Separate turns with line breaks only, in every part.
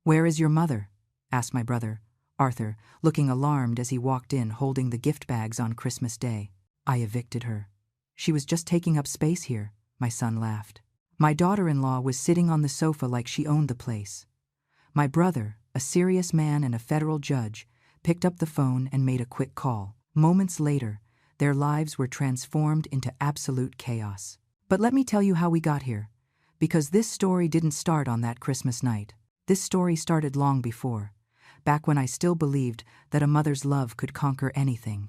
"Where is your mother?" asked my brother, Arthur, looking alarmed as he walked in holding the gift bags on Christmas Day. "I evicted her. She was just taking up space here," my son laughed. My daughter-in-law was sitting on the sofa like she owned the place. My brother, a serious man and a federal judge, picked up the phone and made a quick call. Moments later, their lives were transformed into absolute chaos. But let me tell you how we got here, because this story didn't start on that Christmas night. This story started long before, back when I still believed that a mother's love could conquer anything,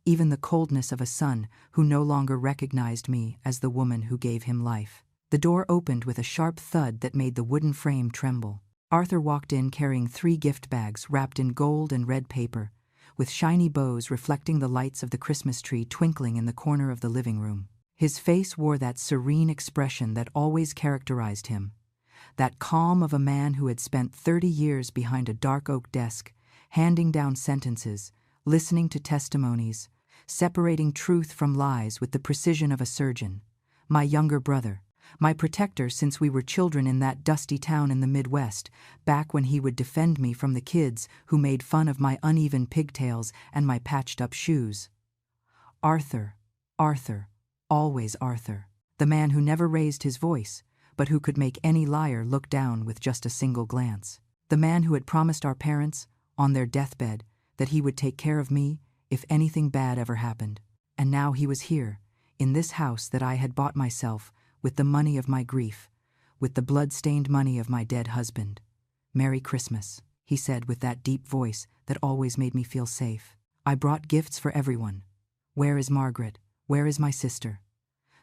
even the coldness of a son who no longer recognized me as the woman who gave him life. The door opened with a sharp thud that made the wooden frame tremble. Arthur walked in carrying 3 gift bags wrapped in gold and red paper, with shiny bows reflecting the lights of the Christmas tree twinkling in the corner of the living room. His face wore that serene expression that always characterized him, that calm of a man who had spent 30 years behind a dark oak desk, handing down sentences, listening to testimonies, separating truth from lies with the precision of a surgeon. My younger brother, my protector since we were children in that dusty town in the Midwest, back when he would defend me from the kids who made fun of my uneven pigtails and my patched-up shoes. Arthur, Arthur, always Arthur, the man who never raised his voice, but who could make any liar look down with just a single glance. The man who had promised our parents, on their deathbed, that he would take care of me if anything bad ever happened. And now he was here, in this house that I had bought myself, with the money of my grief, with the blood-stained money of my dead husband. "Merry Christmas," he said with that deep voice that always made me feel safe. "I brought gifts for everyone. Where is Margaret? Where is my sister?"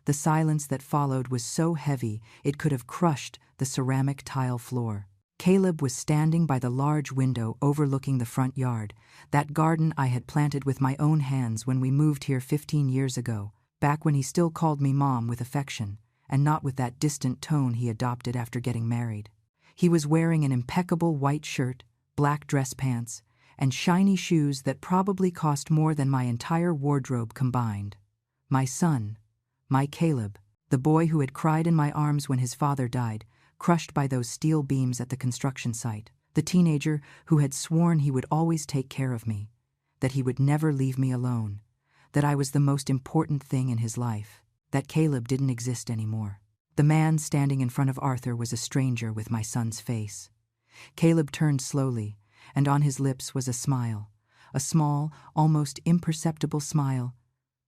The silence that followed was so heavy it could have crushed the ceramic tile floor. Caleb was standing by the large window overlooking the front yard, that garden I had planted with my own hands when we moved here 15 years ago, back when he still called me Mom with affection, and not with that distant tone he adopted after getting married. He was wearing an impeccable white shirt, black dress pants, and shiny shoes that probably cost more than my entire wardrobe combined. My son, my Caleb, the boy who had cried in my arms when his father died, crushed by those steel beams at the construction site. The teenager who had sworn he would always take care of me, that he would never leave me alone, that I was the most important thing in his life. That Caleb didn't exist anymore. The man standing in front of Arthur was a stranger with my son's face. Caleb turned slowly, and on his lips was a smile, a small, almost imperceptible smile,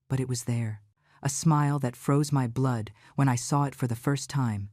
but it was there, a smile that froze my blood when I saw it for the first time,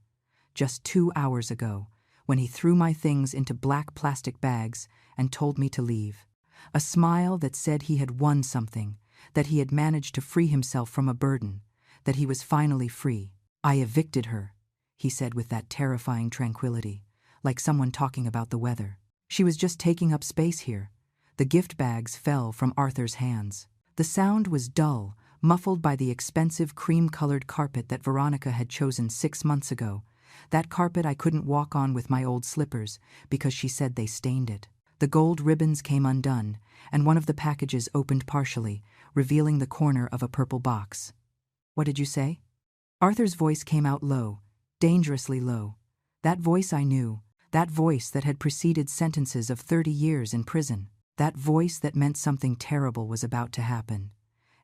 just 2 hours ago, when he threw my things into black plastic bags and told me to leave. A smile that said he had won something, that he had managed to free himself from a burden, that he was finally free. "I evicted her," he said with that terrifying tranquility, like someone talking about the weather. "She was just taking up space here." The gift bags fell from Arthur's hands. The sound was dull, muffled by the expensive cream-colored carpet that Veronica had chosen 6 months ago, that carpet I couldn't walk on with my old slippers because she said they stained it. The gold ribbons came undone, and one of the packages opened partially, revealing the corner of a purple box. "What did you say?" Arthur's voice came out low, dangerously low. That voice I knew, that voice that had preceded sentences of 30 years in prison, that voice that meant something terrible was about to happen.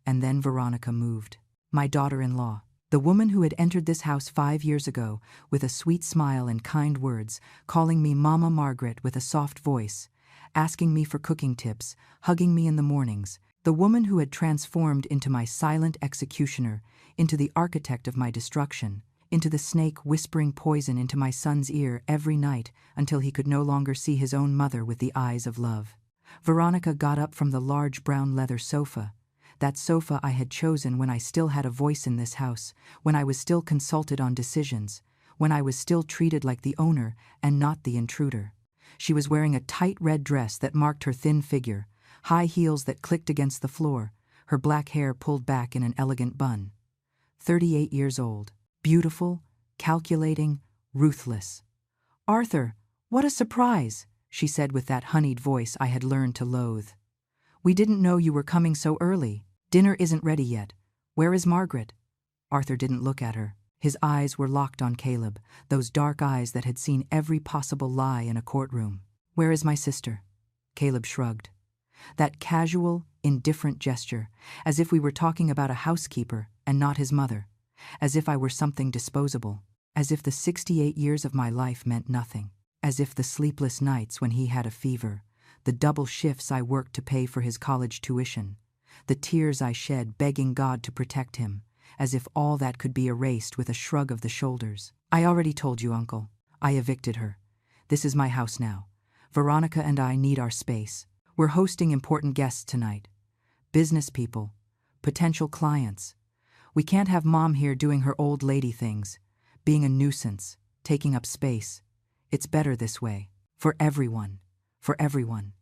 And then Veronica moved. My daughter-in-law, the woman who had entered this house 5 years ago with a sweet smile and kind words, calling me Mama Margaret with a soft voice, asking me for cooking tips, hugging me in the mornings, the woman who had transformed into my silent executioner, into the architect of my destruction, into the snake whispering poison into my son's ear every night until he could no longer see his own mother with the eyes of love. Veronica got up from the large brown leather sofa, that sofa I had chosen when I still had a voice in this house, when I was still consulted on decisions, when I was still treated like the owner and not the intruder. She was wearing a tight red dress that marked her thin figure, high heels that clicked against the floor, her black hair pulled back in an elegant bun. 38 years old, beautiful, calculating, ruthless. "Arthur, what a surprise," she said with that honeyed voice I had learned to loathe. "We didn't know you were coming so early. Dinner isn't ready yet. Where is Margaret?" Arthur didn't look at her. His eyes were locked on Caleb, those dark eyes that had seen every possible lie in a courtroom. Where is my sister? Caleb shrugged. That casual, indifferent gesture, as if we were talking about a housekeeper and not his mother, as if I were something disposable, as if the 68 years of my life meant nothing, as if the sleepless nights when he had a fever, the double shifts I worked to pay for his college tuition, the tears I shed begging God to protect him, as if all that could be erased with a shrug of the shoulders. I already told you, Uncle. I evicted her. This is my house now. Veronica and I need our space. We're hosting important guests tonight. Business people. Potential clients. We can't have Mom here doing her old lady things, being a nuisance, taking up space. It's better this way. For everyone. For everyone.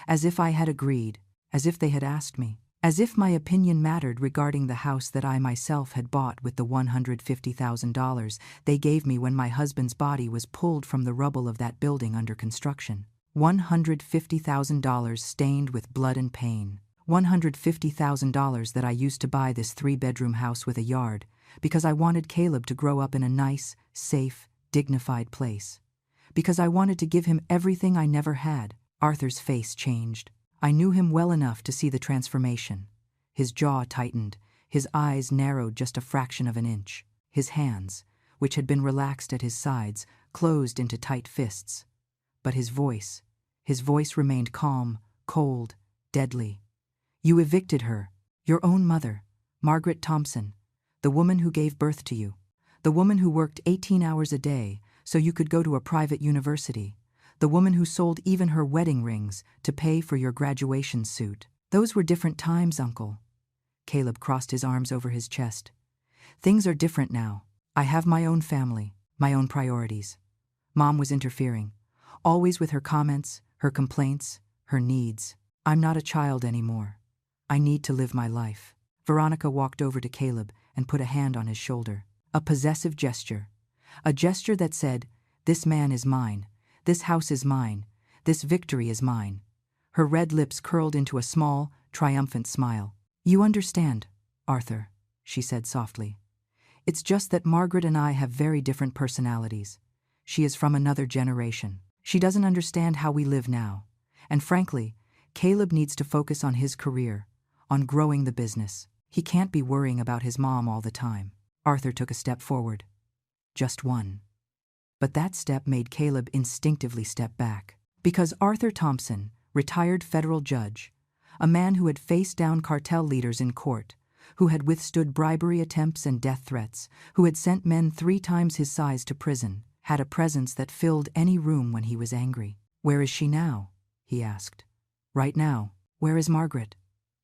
As if I had agreed, as if they had asked me, as if my opinion mattered regarding the house that I myself had bought with the $150,000 they gave me when my husband's body was pulled from the rubble of that building under construction. $150,000 stained with blood and pain. $150,000 that I used to buy this 3-bedroom house with a yard because I wanted Caleb to grow up in a nice, safe, dignified place. Because I wanted to give him everything I never had. Arthur's face changed. I knew him well enough to see the transformation. His jaw tightened, his eyes narrowed just a fraction of an inch. His hands, which had been relaxed at his sides, closed into tight fists. But his voice remained calm, cold, deadly. You evicted her, your own mother, Margaret Thompson, the woman who gave birth to you, the woman who worked 18 hours a day so you could go to a private university, the woman who sold even her wedding rings to pay for your graduation suit. Those were different times, Uncle. Caleb crossed his arms over his chest. Things are different now. I have my own family, my own priorities. Mom was interfering, always with her comments, her complaints, her needs. I'm not a child anymore. I need to live my life. Veronica walked over to Caleb and put a hand on his shoulder. A possessive gesture. A gesture that said, "This man is mine. This house is mine. This victory is mine." Her red lips curled into a small, triumphant smile. You understand, Arthur, she said softly. It's just that Margaret and I have very different personalities. She is from another generation. She doesn't understand how we live now. And frankly, Caleb needs to focus on his career, on growing the business. He can't be worrying about his mom all the time. Arthur took a step forward. Just one. But that step made Caleb instinctively step back. Because Arthur Thompson, retired federal judge, a man who had faced down cartel leaders in court, who had withstood bribery attempts and death threats, who had sent men 3 times his size to prison, had a presence that filled any room when he was angry. Where is she now? He asked. Right now. Where is Margaret?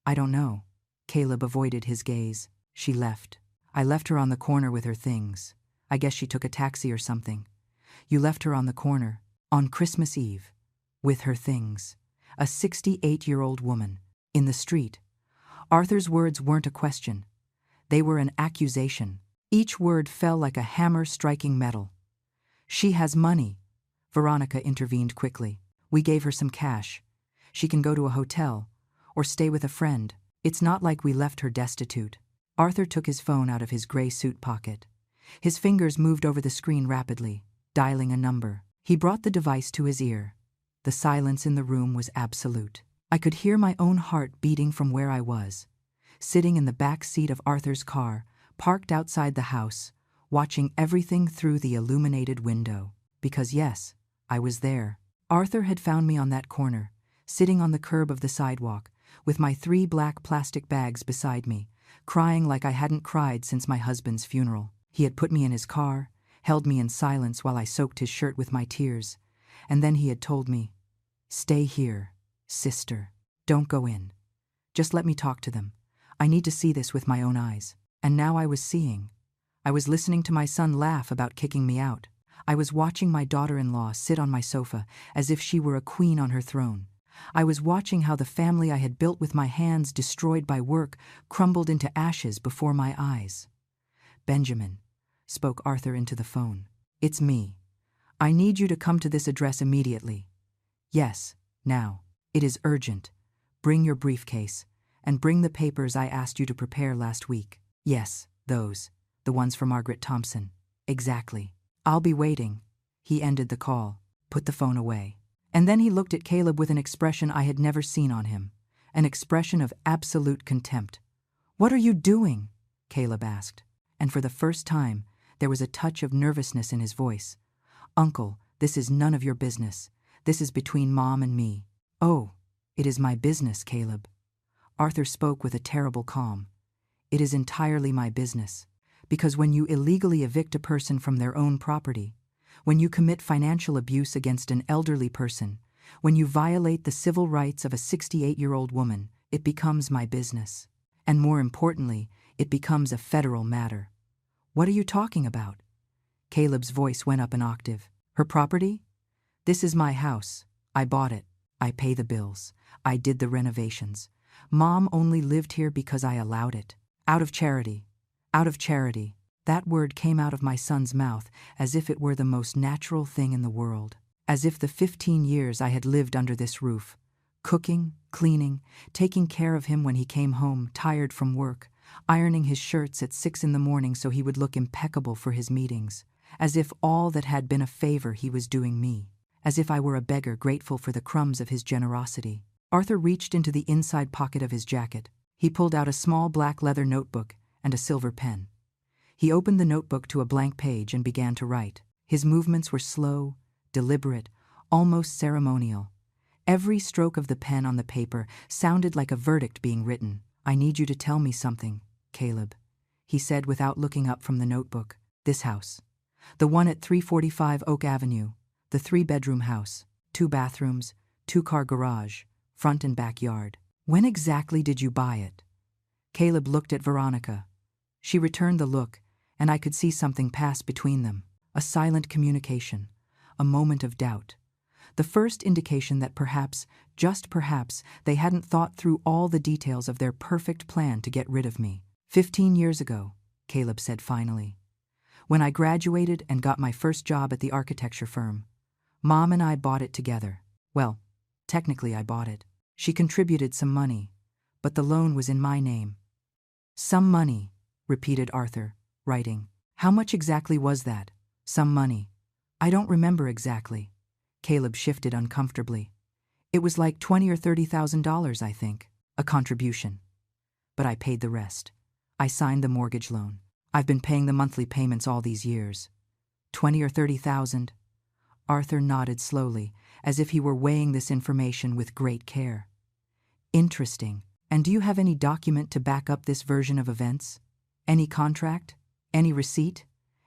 I don't know. Caleb avoided his gaze. She left. I left her on the corner with her things. I guess she took a taxi or something. You left her on the corner, on Christmas Eve, with her things. A 68-year-old woman, in the street. Arthur's words weren't a question. They were an accusation. Each word fell like a hammer striking metal. She has money. Veronica intervened quickly. We gave her some cash. She can go to a hotel, or stay with a friend. It's not like we left her destitute. Arthur took his phone out of his gray suit pocket. His fingers moved over the screen rapidly, dialing a number. He brought the device to his ear. The silence in the room was absolute. I could hear my own heart beating from where I was, sitting in the back seat of Arthur's car, parked outside the house, watching everything through the illuminated window. Because yes, I was there. Arthur had found me on that corner, sitting on the curb of the sidewalk, with my 3 black plastic bags beside me, crying like I hadn't cried since my husband's funeral. He had put me in his car, held me in silence while I soaked his shirt with my tears, and then he had told me, "Stay here, sister. Don't go in. Just let me talk to them. I need to see this with my own eyes." And now I was seeing. I was listening to my son laugh about kicking me out. I was watching my daughter-in-law sit on my sofa as if she were a queen on her throne. I was watching how the family I had built with my hands destroyed by work crumbled into ashes before my eyes. "Benjamin," spoke Arthur into the phone. "It's me. I need you to come to this address immediately. Yes, now. It is urgent. Bring your briefcase, and bring the papers I asked you to prepare last week." "Yes, those. The ones for Margaret Thompson. Exactly. I'll be waiting." He ended the call, put the phone away. And then he looked at Caleb with an expression I had never seen on him, an expression of absolute contempt. "What are you doing?" Caleb asked, and for the first time, there was a touch of nervousness in his voice. "Uncle, this is none of your business. This is between Mom and me." "Oh, it is my business, Caleb." Arthur spoke with a terrible calm. "It is entirely my business. Because when you illegally evict a person from their own property, when you commit financial abuse against an elderly person, when you violate the civil rights of a 68-year-old woman, it becomes my business. And more importantly, it becomes a federal matter." "What are you talking about?" Caleb's voice went up an octave. "Her property? This is my house. I bought it. I pay the bills. I did the renovations. Mom only lived here because I allowed it. Out of charity. Out of charity." That word came out of my son's mouth as if it were the most natural thing in the world. As if the 15 years I had lived under this roof, cooking, cleaning, taking care of him when he came home tired from work, ironing his shirts at 6 in the morning so he would look impeccable for his meetings, as if all that had been a favor he was doing me, as if I were a beggar grateful for the crumbs of his generosity. Arthur reached into the inside pocket of his jacket. He pulled out a small black leather notebook and a silver pen. He opened the notebook to a blank page and began to write. His movements were slow, deliberate, almost ceremonial. Every stroke of the pen on the paper sounded like a verdict being written. "I need you to tell me something, Caleb," he said without looking up from the notebook. "This house. The one at 345 Oak Avenue, the 3-bedroom house, 2 bathrooms, 2-car garage, front and backyard. When exactly did you buy it?" Caleb looked at Veronica. She returned the look, and I could see something pass between them. A silent communication, a moment of doubt. The first indication that perhaps, just perhaps, they hadn't thought through all the details of their perfect plan to get rid of me. 15 years ago, Caleb said finally. When I graduated and got my first job at the architecture firm, Mom and I bought it together. Well, technically I bought it. She contributed some money, but the loan was in my name. "Some money," repeated Arthur, writing. "How much exactly was that? Some money." "I don't remember exactly." Caleb shifted uncomfortably. "It was like $20,000 or $30,000, I think. A contribution. But I paid the rest. I signed the mortgage loan. I've been paying the monthly payments all these years. 20 or 30,000. Arthur nodded slowly, as if he were weighing this information with great care. "Interesting. And do you have any document to back up this version of events? Any contract? Any receipt?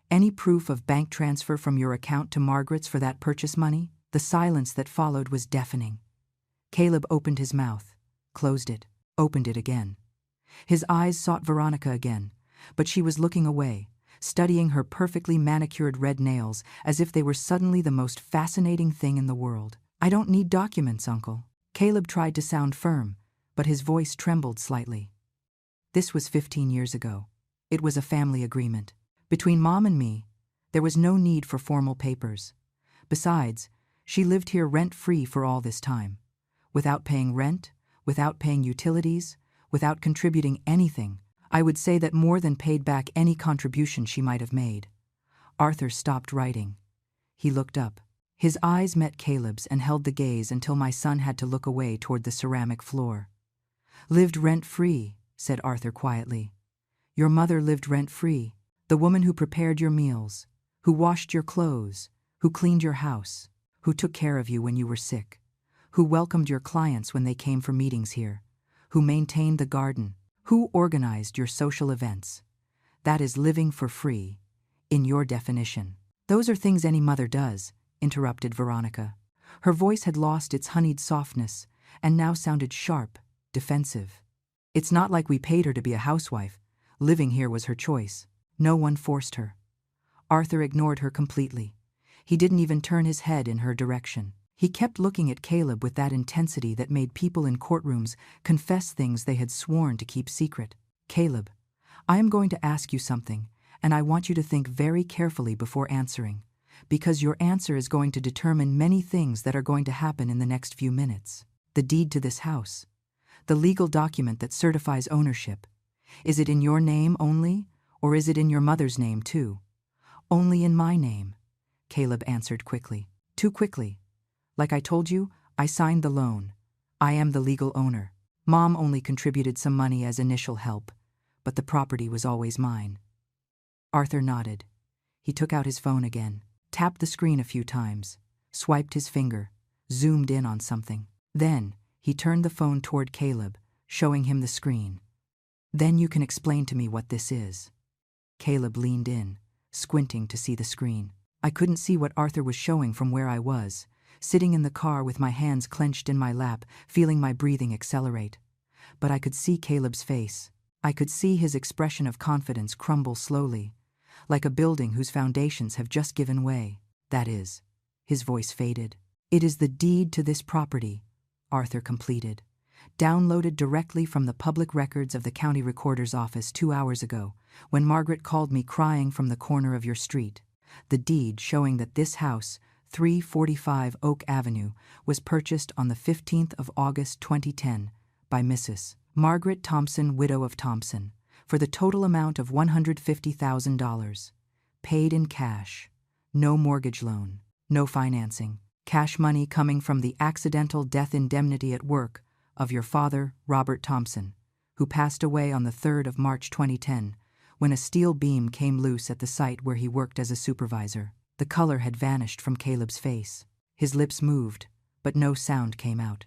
Any proof of bank transfer from your account to Margaret's for that purchase money?" The silence that followed was deafening. Caleb opened his mouth, closed it, opened it again. His eyes sought Veronica again, but she was looking away, studying her perfectly manicured red nails as if they were suddenly the most fascinating thing in the world. "I don't need documents, Uncle." Caleb tried to sound firm, but his voice trembled slightly. This was 15 years ago. It was a family agreement. Between Mom and me, there was no need for formal papers. Besides, she lived here rent-free for all this time, without paying rent, without paying utilities, without contributing anything. I would say that more than paid back any contribution she might have made. Arthur stopped writing. He looked up. His eyes met Caleb's and held the gaze until my son had to look away toward the ceramic floor. "Lived rent-free," said Arthur quietly. "Your mother lived rent-free. The woman who prepared your meals, who washed your clothes, who cleaned your house, who took care of you when you were sick, who welcomed your clients when they came for meetings here, who maintained the garden, who organized your social events. That is living for free, in your definition." "Those are things any mother does," interrupted Veronica. Her voice had lost its honeyed softness and now sounded sharp, defensive. "It's not like we paid her to be a housewife. Living here was her choice. No one forced her." Arthur ignored her completely. He didn't even turn his head in her direction. He kept looking at Caleb with that intensity that made people in courtrooms confess things they had sworn to keep secret. "Caleb, I am going to ask you something, and I want you to think very carefully before answering, because your answer is going to determine many things that are going to happen in the next few minutes. The deed to this house, the legal document that certifies ownership, is it in your name only, or is it in your mother's name too?" "Only in my name," Caleb answered quickly. Too quickly. Like I told you, I signed the loan. I am the legal owner. Mom only contributed some money as initial help, but the property was always mine." Arthur nodded. He took out his phone again, tapped the screen a few times, swiped his finger, zoomed in on something. Then, he turned the phone toward Caleb, showing him the screen. "Then you can explain to me what this is." Caleb leaned in, squinting to see the screen. I couldn't see what Arthur was showing from where I was, sitting in the car with my hands clenched in my lap, feeling my breathing accelerate. But I could see Caleb's face. I could see his expression of confidence crumble slowly, like a building whose foundations have just given way. "That is," his voice faded. "It is the deed to this property," Arthur completed, "downloaded directly from the public records of the county recorder's office 2 hours ago, when Margaret called me crying from the corner of your street. The deed showing that this house, 345 Oak Avenue, was purchased on the 15th of August 2010 by Mrs. Margaret Thompson, widow of Thompson, for the total amount of $150,000, paid in cash, no mortgage loan, no financing, cash money coming from the accidental death indemnity at work of your father, Robert Thompson, who passed away on the 3rd of March 2010, when a steel beam came loose at the site where he worked as a supervisor." The color had vanished from Caleb's face. His lips moved, but no sound came out.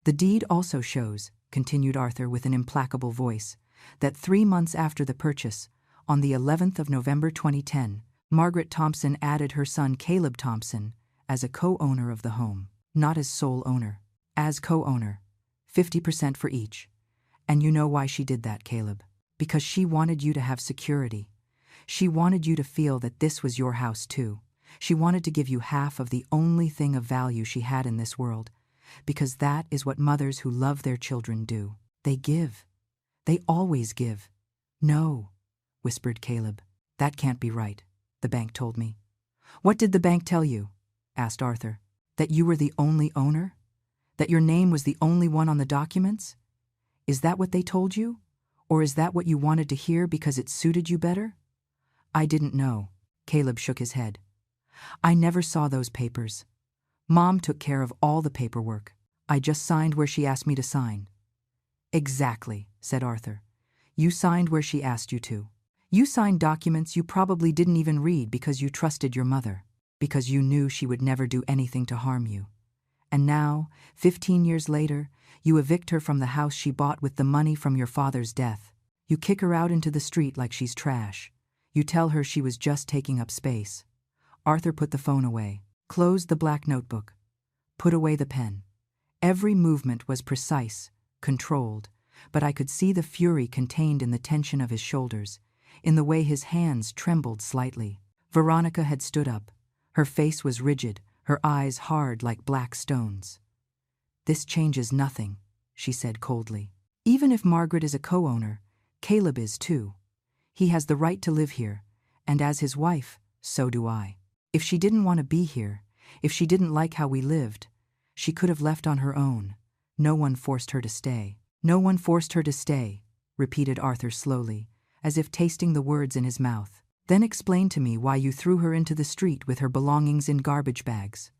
"The deed also shows," continued Arthur with an implacable voice, "that 3 months after the purchase, on the 11th of November 2010, Margaret Thompson added her son Caleb Thompson as a co-owner of the home, not as sole owner, as co-owner, 50% for each. And you know why she did that, Caleb? Because she wanted you to have security. She wanted you to feel that this was your house too. She wanted to give you half of the only thing of value she had in this world, because that is what mothers who love their children do. They give. They always give." "No," whispered Caleb. "That can't be right," the bank told me. "What did the bank tell you?" asked Arthur. "That you were the only owner? That your name was the only one on the documents? Is that what they told you? Or is that what you wanted to hear because it suited you better?" "I didn't know." Caleb shook his head. "I never saw those papers. Mom took care of all the paperwork. I just signed where she asked me to sign." "Exactly," said Arthur. "You signed where she asked you to. You signed documents you probably didn't even read because you trusted your mother, because you knew she would never do anything to harm you. And now, 15 years later, you evict her from the house she bought with the money from your father's death. You kick her out into the street like she's trash. You tell her she was just taking up space." Arthur put the phone away, closed the black notebook, put away the pen. Every movement was precise, controlled, but I could see the fury contained in the tension of his shoulders, in the way his hands trembled slightly. Veronica had stood up. Her face was rigid, her eyes hard like black stones. "This changes nothing," she said coldly. "Even if Margaret is a co-owner, Caleb is too. He has the right to live here, and as his wife, so do I. If she didn't want to be here, if she didn't like how we lived, she could have left on her own. No one forced her to stay." "No one forced her to stay," repeated Arthur slowly, as if tasting the words in his mouth. "Then explain to me why you threw her into the street with her belongings in garbage bags.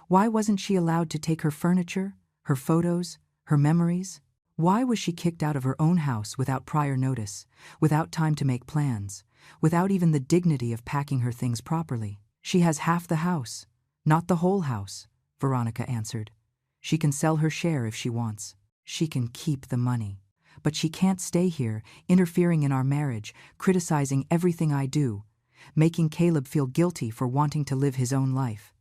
Why wasn't she allowed to take her furniture, her photos, her memories? Why was she kicked out of her own house without prior notice, without time to make plans, without even the dignity of packing her things properly?" "She has half the house, not the whole house," Veronica answered. "She can sell her share if she wants. She can keep the money. But she can't stay here, interfering in our marriage, criticizing everything I do, making Caleb feel guilty for wanting to live his own life."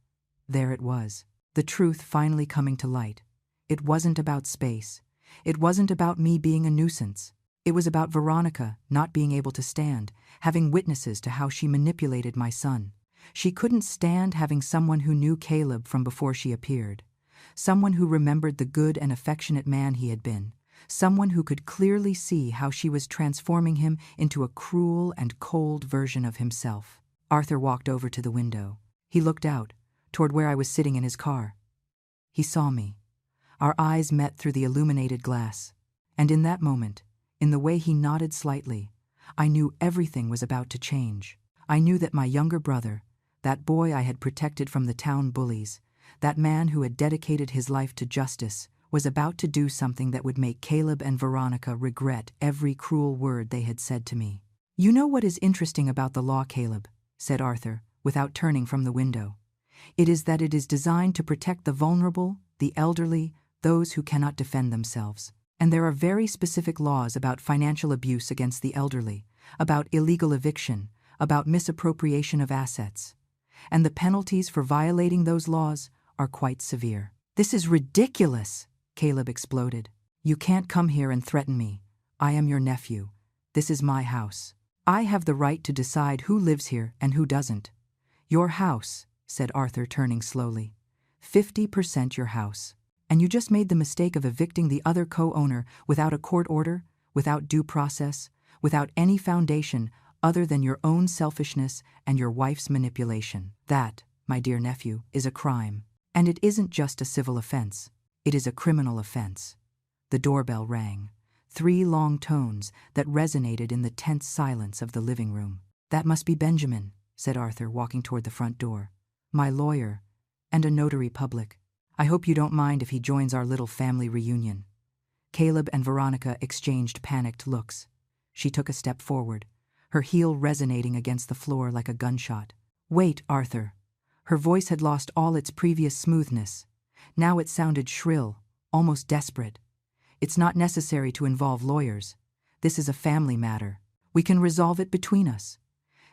There it was, the truth finally coming to light. It wasn't about space. It wasn't about me being a nuisance. It was about Veronica not being able to stand, having witnesses to how she manipulated my son. She couldn't stand having someone who knew Caleb from before she appeared, someone who remembered the good and affectionate man he had been, someone who could clearly see how she was transforming him into a cruel and cold version of himself. Arthur walked over to the window. He looked out, toward where I was sitting in his car. He saw me. Our eyes met through the illuminated glass, and in that moment, in the way he nodded slightly, I knew everything was about to change. I knew that my younger brother, that boy I had protected from the town bullies, That man who had dedicated his life to justice was about to do something that would make Caleb and Veronica regret every cruel word they had said to me. "You know what is interesting about the law, Caleb," said Arthur, without turning from the window. "It is that it is designed to protect the vulnerable, the elderly, those who cannot defend themselves. And there are very specific laws about financial abuse against the elderly, about illegal eviction, about misappropriation of assets. And the penalties for violating those laws are quite severe." "This is ridiculous!" Caleb exploded. "You can't come here and threaten me. I am your nephew. This is my house. I have the right to decide who lives here and who doesn't." "Your house," said Arthur, turning slowly. 50% your house. And you just made the mistake of evicting the other co-owner without a court order, without due process, without any foundation other than your own selfishness and your wife's manipulation. That, my dear nephew, is a crime. And it isn't just a civil offense. It is a criminal offense." The doorbell rang. 3 long tones that resonated in the tense silence of the living room. "That must be Benjamin," said Arthur, walking toward the front door. "My lawyer, and a notary public. I hope you don't mind if he joins our little family reunion." Caleb and Veronica exchanged panicked looks. She took a step forward, her heel resonating against the floor like a gunshot. "Wait, Arthur." Her voice had lost all its previous smoothness. Now it sounded shrill, almost desperate. "It's not necessary to involve lawyers. This is a family matter. We can resolve it between us.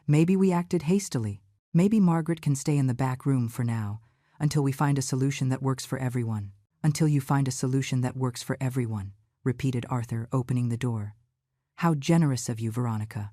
Maybe we acted hastily. Maybe Margaret can stay in the back room for now, until we find a solution that works for everyone." "Until you find a solution that works for everyone," repeated Arthur, opening the door. "How generous of you, Veronica.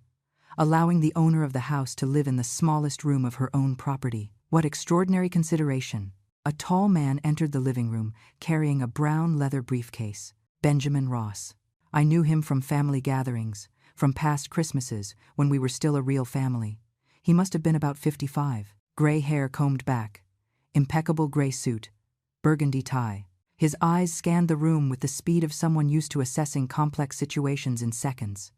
Allowing the owner of the house to live in the smallest room of her own property. What extraordinary consideration." A tall man entered the living room, carrying a brown leather briefcase. Benjamin Ross. I knew him from family gatherings, from past Christmases, when we were still a real family. He must have been about 55. Gray hair combed back. Impeccable gray suit. Burgundy tie. His eyes scanned the room with the speed of someone used to assessing complex situations in seconds.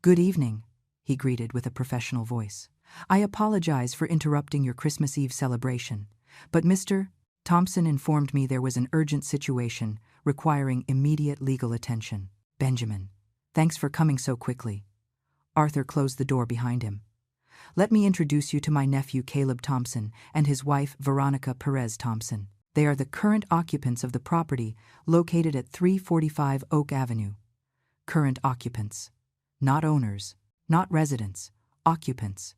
"Good evening," he greeted with a professional voice. "I apologize for interrupting your Christmas Eve celebration, but Mr. Thompson informed me there was an urgent situation requiring immediate legal attention." "Benjamin, thanks for coming so quickly." Arthur closed the door behind him. "Let me introduce you to my nephew Caleb Thompson and his wife Veronica Perez Thompson. They are the current occupants of the property located at 345 Oak Avenue. Current occupants. Not owners, not residents, occupants."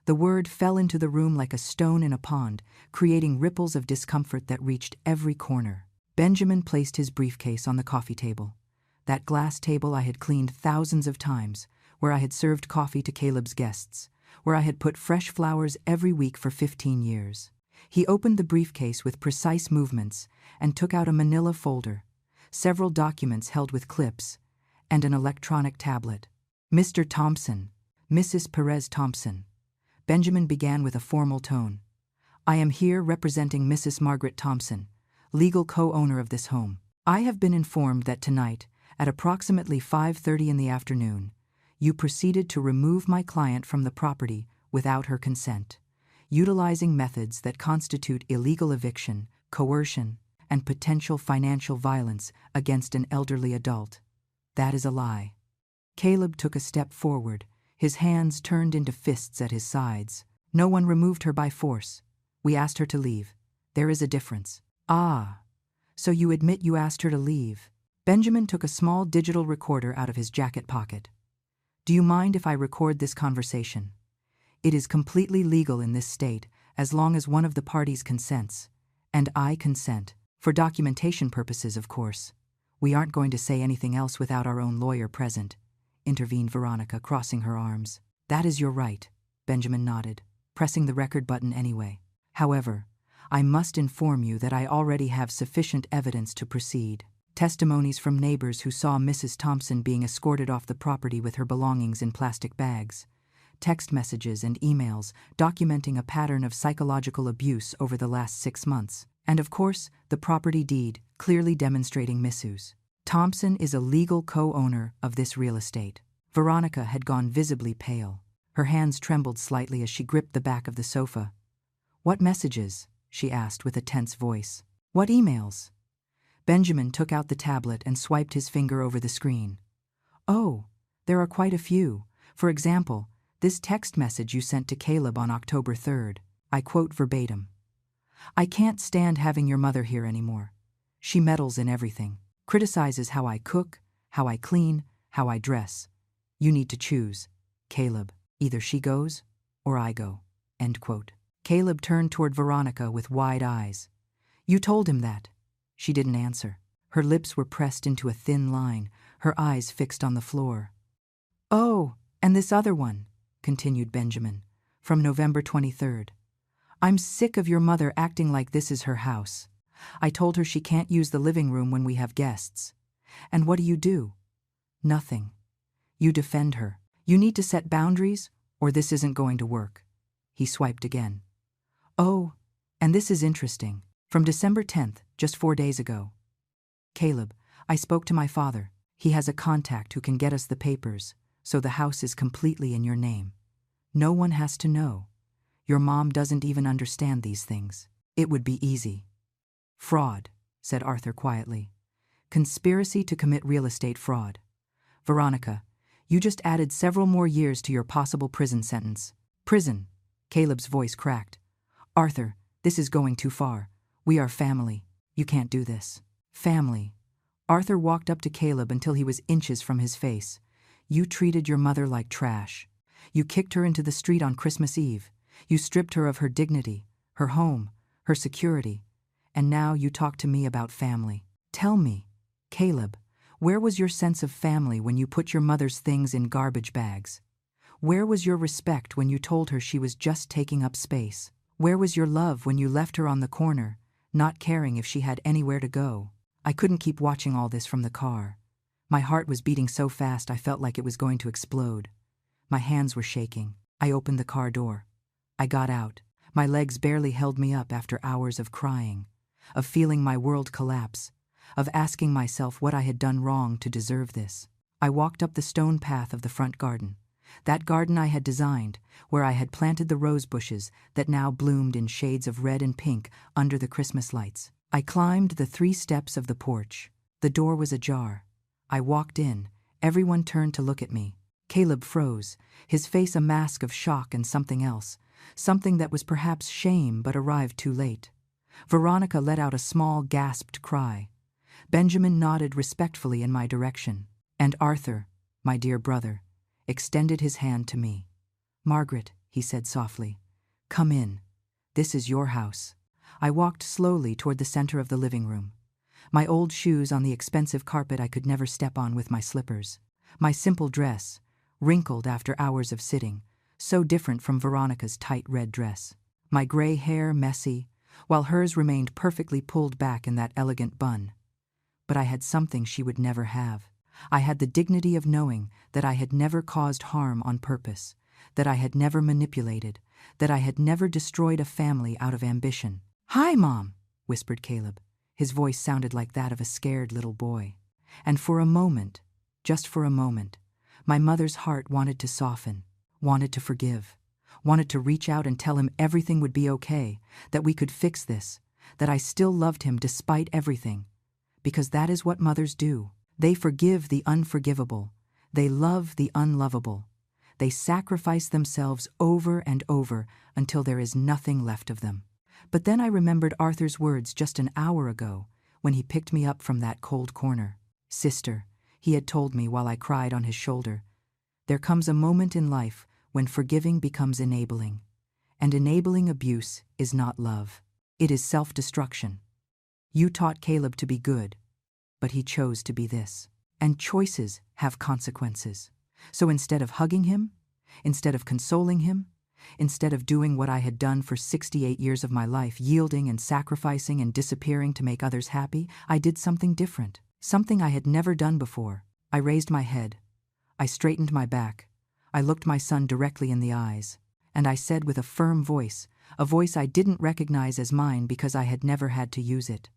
The word fell into the room like a stone in a pond, creating ripples of discomfort that reached every corner. Benjamin placed his briefcase on the coffee table. That glass table I had cleaned thousands of times, where I had served coffee to Caleb's guests, where I had put fresh flowers every week for 15 years. He opened the briefcase with precise movements and took out a manila folder, several documents held with clips, and an electronic tablet. "Mr. Thompson, Mrs. Perez Thompson." Benjamin began with a formal tone. "I am here representing Mrs. Margaret Thompson, legal co-owner of this home. I have been informed that tonight, at approximately 5:30 in the afternoon, you proceeded to remove my client from the property without her consent, utilizing methods that constitute illegal eviction, coercion, and potential financial violence against an elderly adult. That is a lie." Caleb took a step forward, his hands turned into fists at his sides. "No one removed her by force. We asked her to leave. There is a difference." "Ah, so you admit you asked her to leave." Benjamin took a small digital recorder out of his jacket pocket. "Do you mind if I record this conversation? It is completely legal in this state as long as one of the parties consents, and I consent. For documentation purposes, of course. We aren't going to say anything else without our own lawyer present," intervened Veronica, crossing her arms. "That is your right," Benjamin nodded, pressing the record button anyway. "However, I must inform you that I already have sufficient evidence to proceed. Testimonies from neighbors who saw Mrs. Thompson being escorted off the property with her belongings in plastic bags. Text messages and emails documenting a pattern of psychological abuse over the last 6 months. And of course, the property deed clearly demonstrating misuse. Thompson is a legal co-owner of this real estate." Veronica had gone visibly pale. Her hands trembled slightly as she gripped the back of the sofa. "What messages?" she asked with a tense voice. What emails? Benjamin took out the tablet and swiped his finger over the screen. Oh, there are quite a few. For example, this text message you sent to Caleb on October 3rd. I quote verbatim. I can't stand having your mother here anymore. She meddles in everything, criticizes how I cook, how I clean, how I dress. You need to choose, Caleb. Either she goes or I go. End quote. Caleb turned toward Veronica with wide eyes. You told him that. She didn't answer. Her lips were pressed into a thin line, her eyes fixed on the floor. Oh, and this other one, continued Benjamin, from November 23rd. I'm sick of your mother acting like this is her house. I told her she can't use the living room when we have guests. And what do? Nothing. You defend her. You need to set boundaries, or this isn't going to work. He swiped again. Oh, and this is interesting. From December 10th, just 4 days ago. Caleb, I spoke to my father. He has a contact who can get us the papers, so the house is completely in your name. No one has to know. Your mom doesn't even understand these things. It would be easy. Fraud, said Arthur quietly. Conspiracy to commit real estate fraud. Veronica, you just added several more years to your possible prison sentence. Prison, Caleb's voice cracked. Arthur, this is going too far. We are family. You can't do this. Family. Arthur walked up to Caleb until he was inches from his face. You treated your mother like trash. You kicked her into the street on Christmas Eve. You stripped her of her dignity, her home, her security. And now you talk to me about family. Tell me, Caleb, where was your sense of family when you put your mother's things in garbage bags? Where was your respect when you told her she was just taking up space? Where was your love when you left her on the corner, not caring if she had anywhere to go? I couldn't keep watching all this from the car. My heart was beating so fast I felt like it was going to explode. My hands were shaking. I opened the car door. I got out. My legs barely held me up after hours of crying, of feeling my world collapse, of asking myself what I had done wrong to deserve this. I walked up the stone path of the front garden, that garden I had designed, where I had planted the rose bushes that now bloomed in shades of red and pink under the Christmas lights. I climbed the 3 steps of the porch. The door was ajar. I walked in. Everyone turned to look at me. Caleb froze, his face a mask of shock and something else, something that was perhaps shame but arrived too late. Veronica let out a small, gasped cry. Benjamin nodded respectfully in my direction, and Arthur, my dear brother, extended his hand to me. Margaret, he said softly, come in. This is your house. I walked slowly toward the center of the living room. My old shoes on the expensive carpet I could never step on with my slippers. My simple dress, wrinkled after hours of sitting, so different from Veronica's tight red dress. My gray hair messy, while hers remained perfectly pulled back in that elegant bun. But I had something she would never have. I had the dignity of knowing that I had never caused harm on purpose, that I had never manipulated, that I had never destroyed a family out of ambition. Hi, Mom, whispered Caleb. His voice sounded like that of a scared little boy. And for a moment, just for a moment, my mother's heart wanted to soften, wanted to forgive, wanted to reach out and tell him everything would be okay, that we could fix this, that I still loved him despite everything. Because that is what mothers do. They forgive the unforgivable. They love the unlovable. They sacrifice themselves over and over until there is nothing left of them. But then I remembered Arthur's words just an hour ago when he picked me up from that cold corner. Sister, he had told me while I cried on his shoulder, there comes a moment in life when forgiving becomes enabling. And enabling abuse is not love. It is self-destruction. You taught Caleb to be good, but he chose to be this. And choices have consequences. So instead of hugging him, instead of consoling him, instead of doing what I had done for 68 years of my life, yielding and sacrificing and disappearing to make others happy, I did something different, something I had never done before. I raised my head. I straightened my back. I looked my son directly in the eyes. And I said with a firm voice, a voice I didn't recognize as mine because I had never had to use it.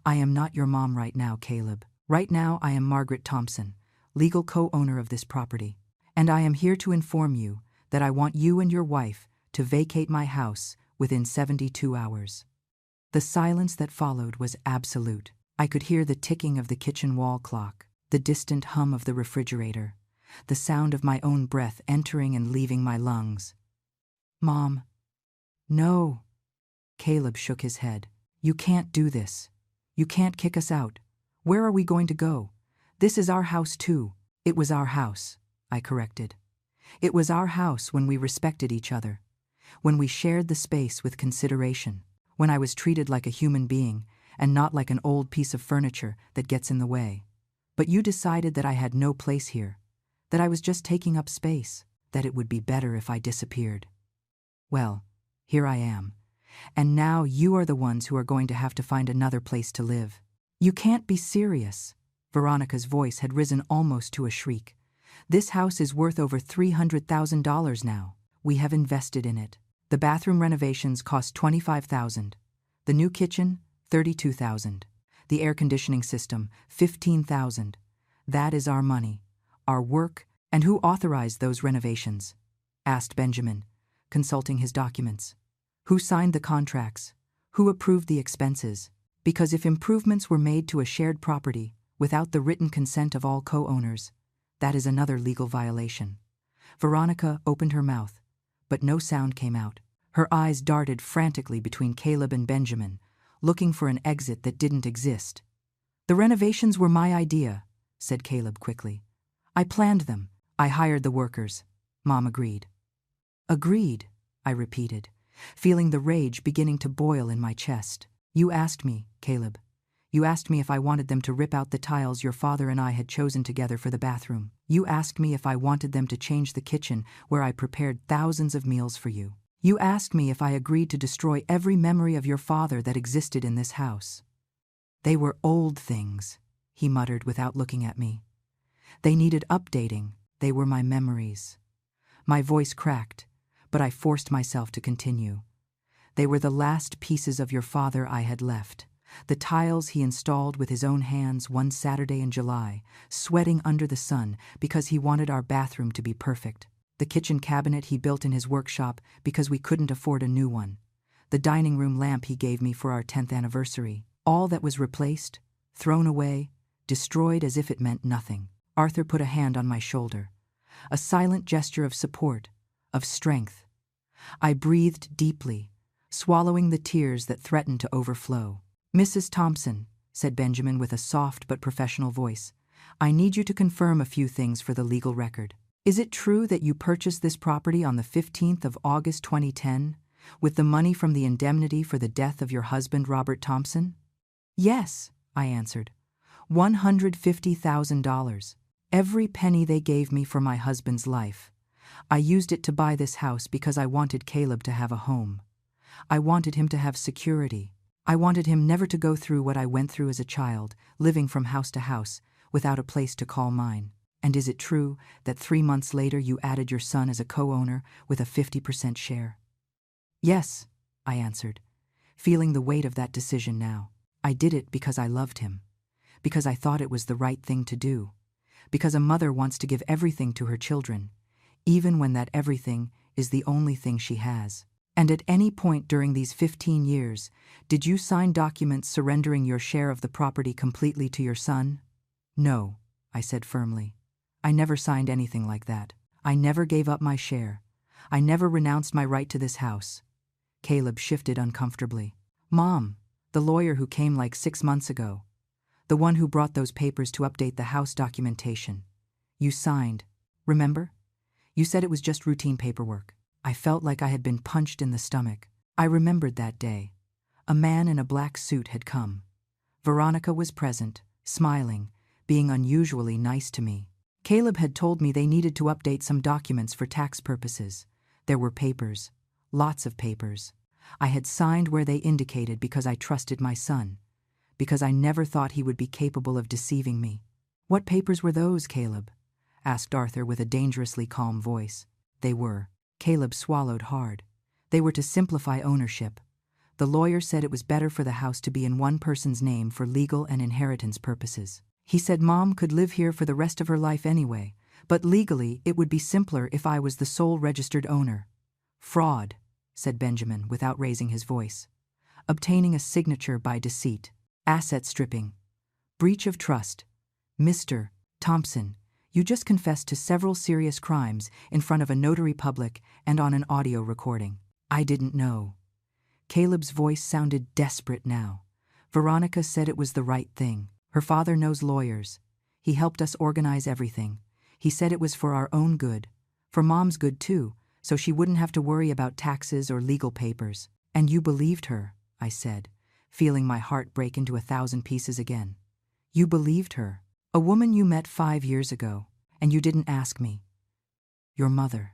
I am not your mom right now, Caleb. Right now I am Margaret Thompson, legal co-owner of this property. And I am here to inform you that I want you and your wife to vacate my house within 72 hours. The silence that followed was absolute. I could hear the ticking of the kitchen wall clock, the distant hum of the refrigerator, the sound of my own breath entering and leaving my lungs. "Mom." "No." Caleb shook his head. "You can't do this. You can't kick us out. Where are we going to go? This is our house too." "It was our house," I corrected. "It was our house when we respected each other, when we shared the space with consideration, when I was treated like a human being and not like an old piece of furniture that gets in the way. But you decided that I had no place here, that I was just taking up space, that it would be better if I disappeared. Well, here I am. And now you are the ones who are going to have to find another place to live." "You can't be serious." Veronica's voice had risen almost to a shriek. "This house is worth over $300,000 now. We have invested in it. The bathroom renovations cost $25,000. The new kitchen, $32,000. The air conditioning system, $15,000. That is our money, our work." "And who authorized those renovations?" asked Benjamin, consulting his documents. "Who signed the contracts? Who approved the expenses? Because if improvements were made to a shared property without the written consent of all co-owners, that is another legal violation." Veronica opened her mouth, but no sound came out. Her eyes darted frantically between Caleb and Benjamin, looking for an exit that didn't exist. "The renovations were my idea," said Caleb quickly. "I planned them. I hired the workers." Mom agreed. "Agreed," I repeated, feeling the rage beginning to boil in my chest. "You asked me, Caleb. You asked me if I wanted them to rip out the tiles your father and I had chosen together for the bathroom. You asked me if I wanted them to change the kitchen where I prepared thousands of meals for you. You asked me if I agreed to destroy every memory of your father that existed in this house." "They were old things," he muttered without looking at me. "They needed updating. They were my memories." My voice cracked, but I forced myself to continue. "They were the last pieces of your father I had left. The tiles he installed with his own hands one Saturday in July, sweating under the sun because he wanted our bathroom to be perfect. The kitchen cabinet he built in his workshop because we couldn't afford a new one. The dining room lamp he gave me for our 10th anniversary. All that was replaced, thrown away, destroyed as if it meant nothing." Arthur put a hand on my shoulder, a silent gesture of support, of strength. I breathed deeply, swallowing the tears that threatened to overflow. "Mrs. Thompson," said Benjamin with a soft but professional voice, "I need you to confirm a few things for the legal record. Is it true that you purchased this property on the 15th of August 2010, with the money from the indemnity for the death of your husband, Robert Thompson?" "Yes," I answered. $150,000. Every penny they gave me for my husband's life. I used it to buy this house because I wanted Caleb to have a home. I wanted him to have security. I wanted him never to go through what I went through as a child, living from house to house, without a place to call mine. And is it true that 3 months later you added your son as a co-owner with a 50% share?" "Yes," I answered, feeling the weight of that decision now. I did it because I loved him, because I thought it was the right thing to do, because a mother wants to give everything to her children, even when that everything is the only thing she has. "And at any point during these 15 years, did you sign documents surrendering your share of the property completely to your son?" "No," I said firmly. "I never signed anything like that. I never gave up my share. I never renounced my right to this house." Caleb shifted uncomfortably. "Mom, the lawyer who came like 6 months ago, the one who brought those papers to update the house documentation. You signed, remember? You said it was just routine paperwork." I felt like I had been punched in the stomach. I remembered that day. A man in a black suit had come. Veronica was present, smiling, being unusually nice to me. Caleb had told me they needed to update some documents for tax purposes. There were papers, lots of papers. I had signed where they indicated because I trusted my son, because I never thought he would be capable of deceiving me. "What papers were those, Caleb?" asked Arthur with a dangerously calm voice. "They were." Caleb swallowed hard. "They were to simplify ownership. The lawyer said it was better for the house to be in one person's name for legal and inheritance purposes. He said Mom could live here for the rest of her life anyway, but legally it would be simpler if I was the sole registered owner." "Fraud," said Benjamin without raising his voice. obtaining a signature by deceit, asset stripping, breach of trust. Mr. Thompson, you just confessed to several serious crimes in front of a notary public and on an audio recording. I didn't know. Caleb's voice sounded desperate now. Veronica said it was the right thing. Her father knows lawyers. He helped us organize everything. He said it was for our own good, for Mom's good too, so she wouldn't have to worry about taxes or legal papers. And you believed her, I said, feeling my heart break into 1,000 pieces again. You believed her. A woman you met 5 years ago, and you didn't ask me. Your mother.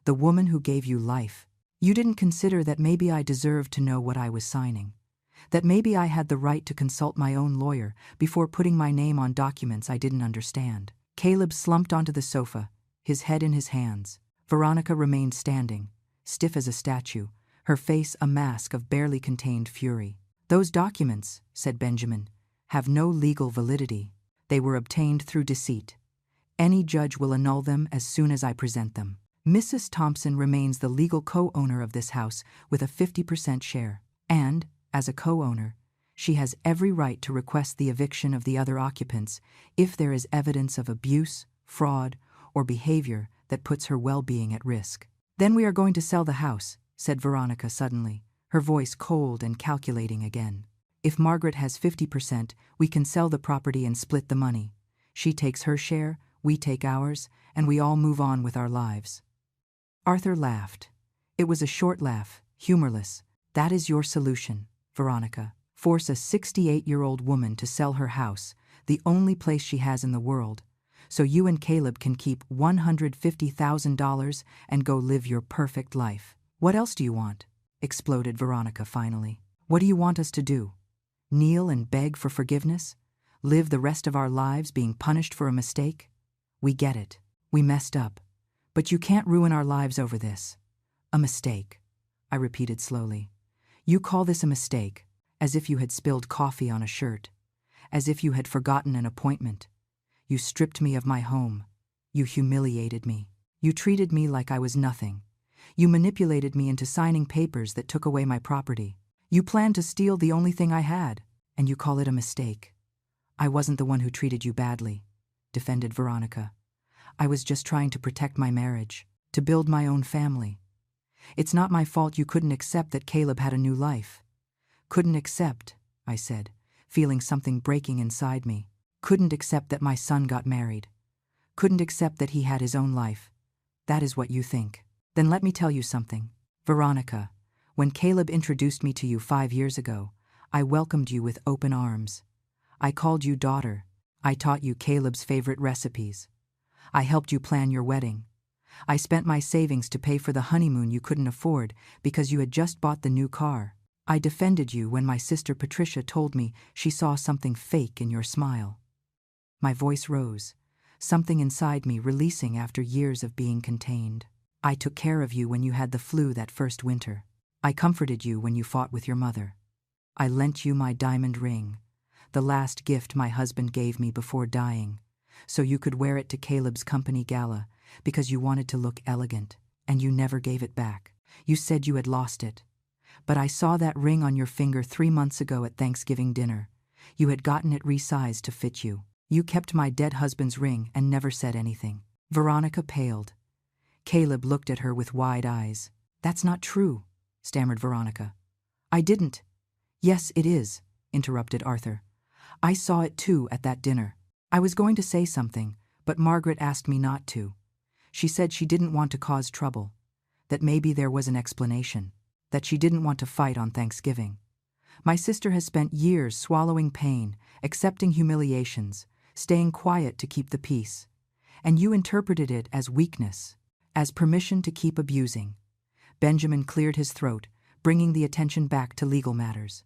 The woman who gave you life. You didn't consider that maybe I deserved to know what I was signing. That maybe I had the right to consult my own lawyer before putting my name on documents I didn't understand. Caleb slumped onto the sofa, his head in his hands. Veronica remained standing, stiff as a statue, her face a mask of barely contained fury. Those documents, said Benjamin, have no legal validity. They were obtained through deceit. Any judge will annul them as soon as I present them. Mrs. Thompson remains the legal co-owner of this house with a 50% share. And, as a co-owner, she has every right to request the eviction of the other occupants if there is evidence of abuse, fraud, or behavior that puts her well-being at risk. Then we are going to sell the house, said Veronica suddenly, her voice cold and calculating again. If Margaret has 50%, we can sell the property and split the money. She takes her share, we take ours, and we all move on with our lives. Arthur laughed. It was a short laugh, humorless. That is your solution, Veronica. Force a 68-year-old woman to sell her house, the only place she has in the world, so you and Caleb can keep $150,000 and go live your perfect life. What else do you want? Exploded Veronica finally. What do you want us to do? Kneel and beg for forgiveness? Live the rest of our lives being punished for a mistake? We get it. We messed up. But you can't ruin our lives over this. A mistake, I repeated slowly. You call this a mistake, as if you had spilled coffee on a shirt, as if you had forgotten an appointment. You stripped me of my home. You humiliated me. You treated me like I was nothing. You manipulated me into signing papers that took away my property. You planned to steal the only thing I had, and you call it a mistake. I wasn't the one who treated you badly, defended Veronica. I was just trying to protect my marriage, to build my own family. It's not my fault you couldn't accept that Caleb had a new life. Couldn't accept, I said, feeling something breaking inside me. Couldn't accept that my son got married. Couldn't accept that he had his own life. That is what you think. Then let me tell you something. Veronica, when Caleb introduced me to you 5 years ago, I welcomed you with open arms. I called you daughter. I taught you Caleb's favorite recipes. I helped you plan your wedding. I spent my savings to pay for the honeymoon you couldn't afford because you had just bought the new car. I defended you when my sister Patricia told me she saw something fake in your smile. My voice rose, something inside me releasing after years of being contained. I took care of you when you had the flu that first winter. I comforted you when you fought with your mother. I lent you my diamond ring, the last gift my husband gave me before dying, so you could wear it to Caleb's company gala because you wanted to look elegant, and you never gave it back. You said you had lost it. But I saw that ring on your finger 3 months ago at Thanksgiving dinner. You had gotten it resized to fit you. You kept my dead husband's ring and never said anything. Veronica paled. Caleb looked at her with wide eyes. That's not true, stammered Veronica. I didn't. Yes, it is, interrupted Arthur. I saw it too at that dinner. I was going to say something, but Margaret asked me not to. She said she didn't want to cause trouble, that maybe there was an explanation, that she didn't want to fight on Thanksgiving. My sister has spent years swallowing pain, accepting humiliations, staying quiet to keep the peace. And you interpreted it as weakness, as permission to keep abusing. Benjamin cleared his throat, bringing the attention back to legal matters.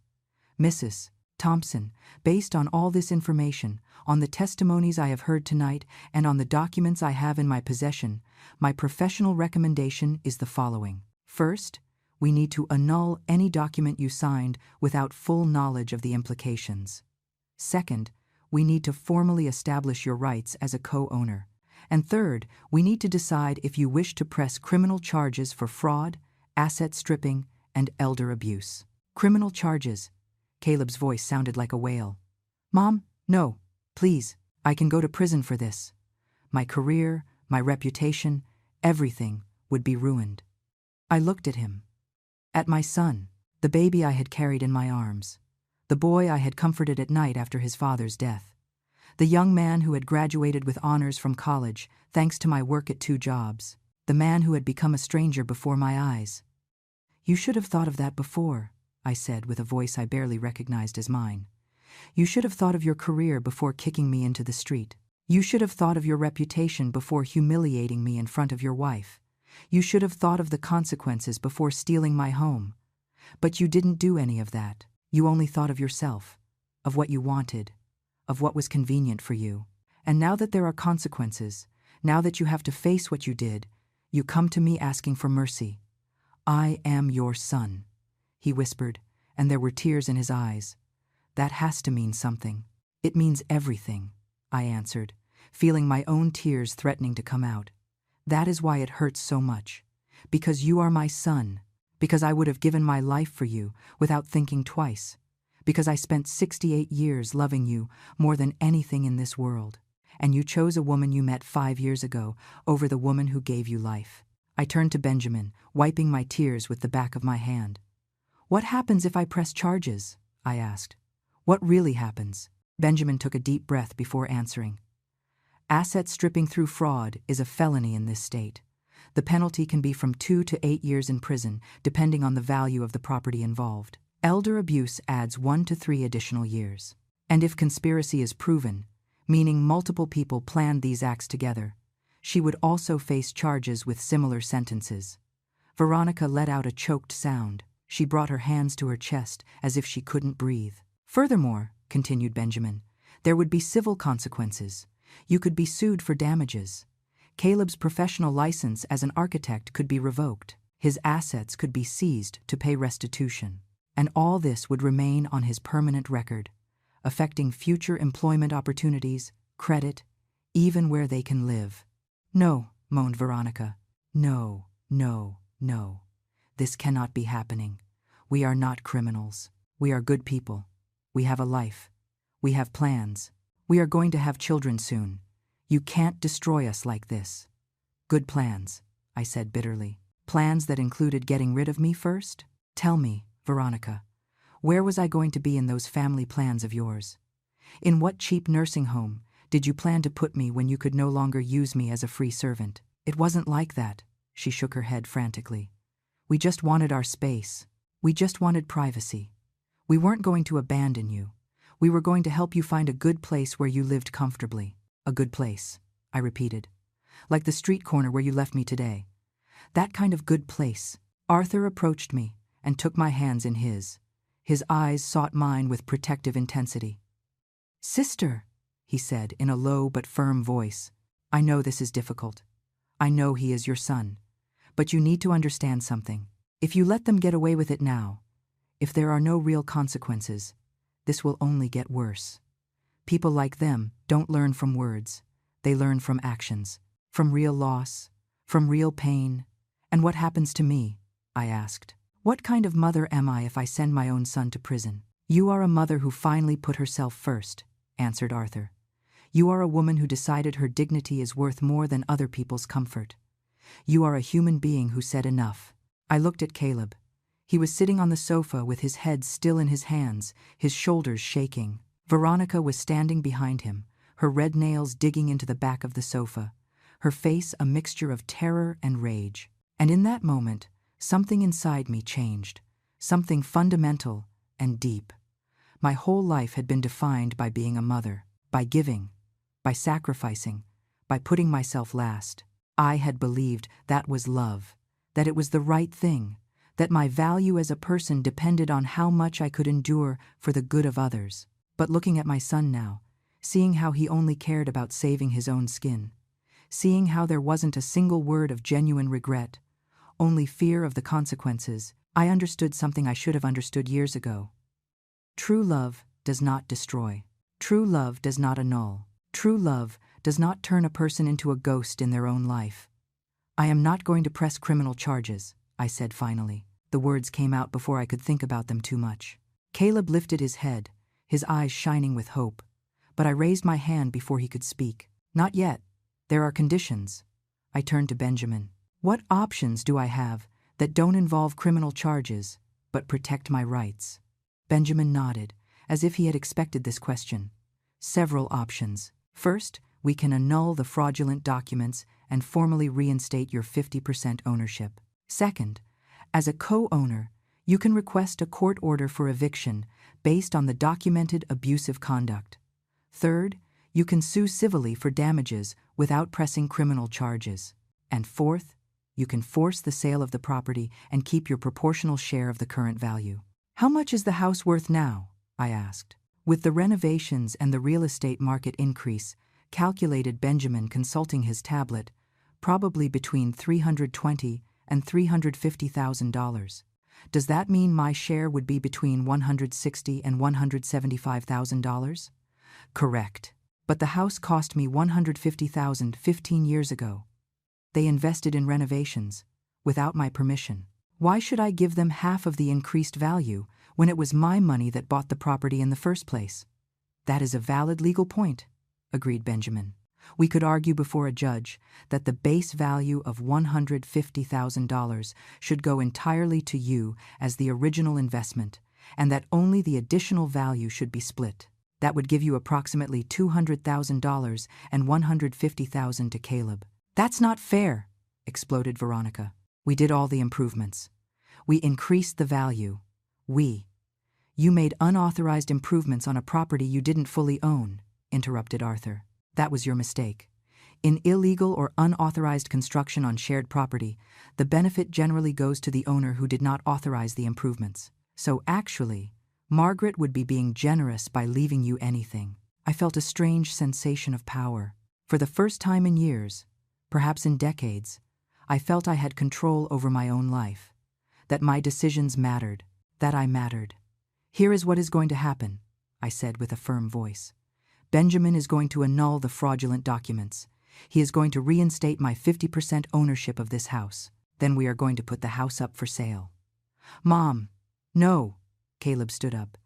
Mrs. Thompson, based on all this information, on the testimonies I have heard tonight, and on the documents I have in my possession, my professional recommendation is the following. First, we need to annul any document you signed without full knowledge of the implications. Second, we need to formally establish your rights as a co-owner. And third, we need to decide if you wish to press criminal charges for fraud, asset stripping, and elder abuse. Criminal charges. Caleb's voice sounded like a wail. Mom, no, please, I can go to prison for this. My career, my reputation, everything would be ruined. I looked at him. At my son, the baby I had carried in my arms, the boy I had comforted at night after his father's death, the young man who had graduated with honors from college thanks to my work at 2 jobs, the man who had become a stranger before my eyes. You should have thought of that before, I said with a voice I barely recognized as mine. You should have thought of your career before kicking me into the street. You should have thought of your reputation before humiliating me in front of your wife. You should have thought of the consequences before stealing my home. But you didn't do any of that. You only thought of yourself, of what you wanted, of what was convenient for you. And now that there are consequences, now that you have to face what you did, you come to me asking for mercy. I am your son, he whispered, and there were tears in his eyes. That has to mean something. It means everything, I answered, feeling my own tears threatening to come out. That is why it hurts so much. Because you are my son. Because I would have given my life for you without thinking twice. Because I spent 68 years loving you more than anything in this world. And you chose a woman you met 5 years ago over the woman who gave you life. I turned to Benjamin, wiping my tears with the back of my hand. What happens if I press charges? I asked. What really happens? Benjamin took a deep breath before answering. Asset stripping through fraud is a felony in this state. The penalty can be from 2 to 8 years in prison, depending on the value of the property involved. Elder abuse adds 1 to 3 additional years. And if conspiracy is proven, meaning multiple people planned these acts together, she would also face charges with similar sentences. Veronica let out a choked sound. She brought her hands to her chest as if she couldn't breathe. Furthermore, continued Benjamin, there would be civil consequences. You could be sued for damages. Caleb's professional license as an architect could be revoked. His assets could be seized to pay restitution. And all this would remain on his permanent record, affecting future employment opportunities, credit, even where they can live. No, moaned Veronica. No, no, no. This cannot be happening. We are not criminals. We are good people. We have a life. We have plans. We are going to have children soon. You can't destroy us like this. Good plans, I said bitterly. Plans that included getting rid of me first? Tell me, Veronica, where was I going to be in those family plans of yours? In what cheap nursing home did you plan to put me when you could no longer use me as a free servant? It wasn't like that, she shook her head frantically. We just wanted our space. We just wanted privacy. We weren't going to abandon you. We were going to help you find a good place where you lived comfortably. A good place, I repeated. Like the street corner where you left me today. That kind of good place. Arthur approached me and took my hands in his. His eyes sought mine with protective intensity. Sister, he said in a low but firm voice, I know this is difficult. I know he is your son. But you need to understand something. If you let them get away with it now, if there are no real consequences, this will only get worse. People like them don't learn from words. They learn from actions, from real loss, from real pain. And what happens to me? I asked. What kind of mother am I if I send my own son to prison? You are a mother who finally put herself first, answered Arthur. You are a woman who decided her dignity is worth more than other people's comfort. You are a human being who said enough. I looked at Caleb. He was sitting on the sofa with his head still in his hands, his shoulders shaking. Veronica was standing behind him, her red nails digging into the back of the sofa, her face a mixture of terror and rage. And in that moment, something inside me changed, something fundamental and deep. My whole life had been defined by being a mother, by giving, by sacrificing, by putting myself last. I had believed that was love, that it was the right thing, that my value as a person depended on how much I could endure for the good of others. But looking at my son now, seeing how he only cared about saving his own skin, seeing how there wasn't a single word of genuine regret, only fear of the consequences, I understood something I should have understood years ago. True love does not destroy. True love does not annul. True love does not turn a person into a ghost in their own life. I am not going to press criminal charges, I said finally. The words came out before I could think about them too much. Caleb lifted his head, his eyes shining with hope, but I raised my hand before he could speak. Not yet. There are conditions. I turned to Benjamin. What options do I have that don't involve criminal charges, but protect my rights? Benjamin nodded, as if he had expected this question. Several options. First, we can annul the fraudulent documents and formally reinstate your 50% ownership. Second, as a co-owner, you can request a court order for eviction based on the documented abusive conduct. Third, you can sue civilly for damages without pressing criminal charges. And fourth, you can force the sale of the property and keep your proportional share of the current value. How much is the house worth now? I asked. With the renovations and the real estate market increase, calculated Benjamin, consulting his tablet, probably between $320,000 and $350,000. Does that mean my share would be between $160,000 and $175,000? Correct. But the house cost me $150,000 15 years ago. They invested in renovations, without my permission. Why should I give them half of the increased value when it was my money that bought the property in the first place? That is a valid legal point, agreed Benjamin. We could argue before a judge that the base value of $150,000 should go entirely to you as the original investment, and that only the additional value should be split. That would give you approximately $200,000 and $150,000 to Caleb. That's not fair, exploded Veronica. We did all the improvements. We increased the value. You made unauthorized improvements on a property you didn't fully own, interrupted Arthur. That was your mistake. In illegal or unauthorized construction on shared property, the benefit generally goes to the owner who did not authorize the improvements. So actually, Margaret would be being generous by leaving you anything. I felt a strange sensation of power. For the first time in years, perhaps in decades, I felt I had control over my own life, that my decisions mattered, that I mattered. Here is what is going to happen, I said with a firm voice. Benjamin is going to annul the fraudulent documents. He is going to reinstate my 50% ownership of this house. Then we are going to put the house up for sale. Mom, no, Caleb stood up.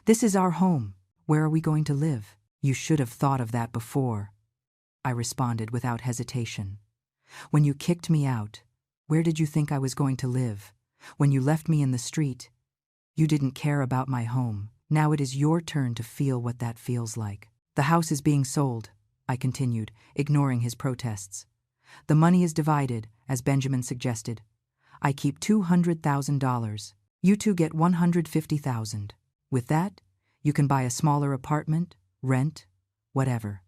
This is our home. Where are we going to live? You should have thought of that before, I responded without hesitation. When you kicked me out, where did you think I was going to live? When you left me in the street, you didn't care about my home. Now it is your turn to feel what that feels like. The house is being sold, I continued, ignoring his protests. The money is divided, as Benjamin suggested. I keep $200,000. You two get $150,000. With that, you can buy a smaller apartment, rent, whatever.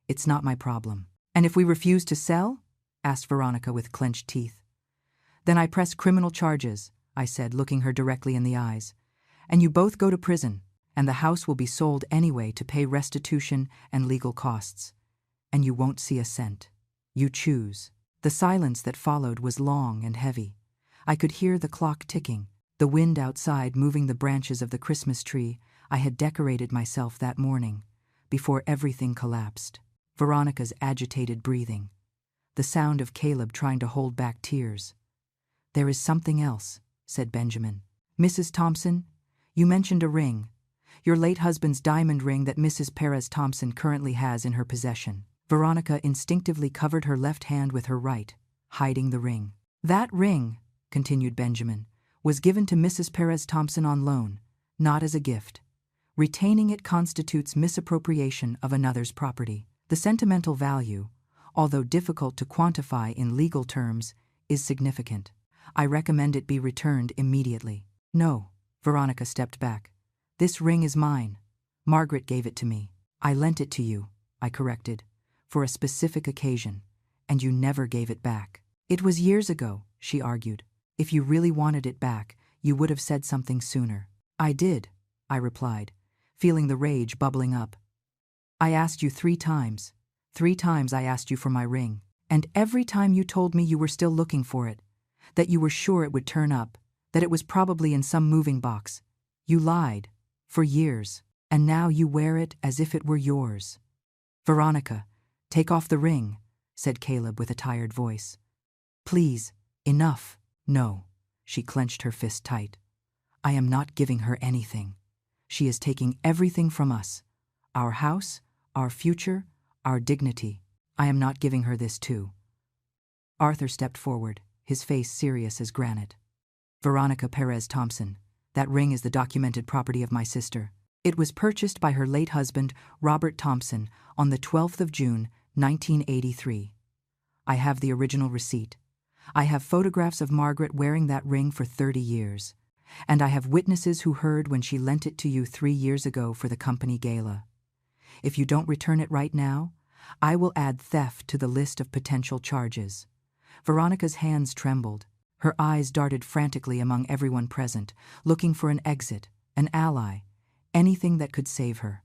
It's not my problem. And if we refuse to sell? Asked Veronica with clenched teeth. Then I press criminal charges, I said, looking her directly in the eyes. And you both go to prison, and the house will be sold anyway to pay restitution and legal costs. And you won't see a cent. You choose. The silence that followed was long and heavy. I could hear the clock ticking, the wind outside moving the branches of the Christmas tree I had decorated myself that morning, before everything collapsed. Veronica's agitated breathing, the sound of Caleb trying to hold back tears. There is something else, said Benjamin. Mrs. Thompson, you mentioned a ring. Your late husband's diamond ring that Mrs. Perez Thompson currently has in her possession. Veronica instinctively covered her left hand with her right, hiding the ring. That ring, continued Benjamin, was given to Mrs. Perez Thompson on loan, not as a gift. Retaining it constitutes misappropriation of another's property. The sentimental value, although difficult to quantify in legal terms, is significant. I recommend it be returned immediately. No, Veronica stepped back. This ring is mine. Margaret gave it to me. I lent it to you, I corrected, for a specific occasion, and you never gave it back. It was years ago, she argued. If you really wanted it back, you would have said something sooner. I did, I replied, feeling the rage bubbling up. I asked you 3 times. 3 times I asked you for my ring, and every time you told me you were still looking for it, that you were sure it would turn up, that it was probably in some moving box. You lied, for years, and now you wear it as if it were yours. Veronica, take off the ring, said Caleb with a tired voice. Please, enough. No, She clenched her fist tight. I am not giving her anything. She is taking everything from us. Our house, our future, our dignity. I am not giving her this too. Arthur stepped forward, his face serious as granite. Veronica Perez Thompson, that ring is the documented property of my sister. It was purchased by her late husband, Robert Thompson, on the 12th of June, 1983. I have the original receipt. I have photographs of Margaret wearing that ring for 30 years. And I have witnesses who heard when she lent it to you 3 years ago for the company gala. If you don't return it right now, I will add theft to the list of potential charges. Veronica's hands trembled. Her eyes darted frantically among everyone present, looking for an exit, an ally, anything that could save her.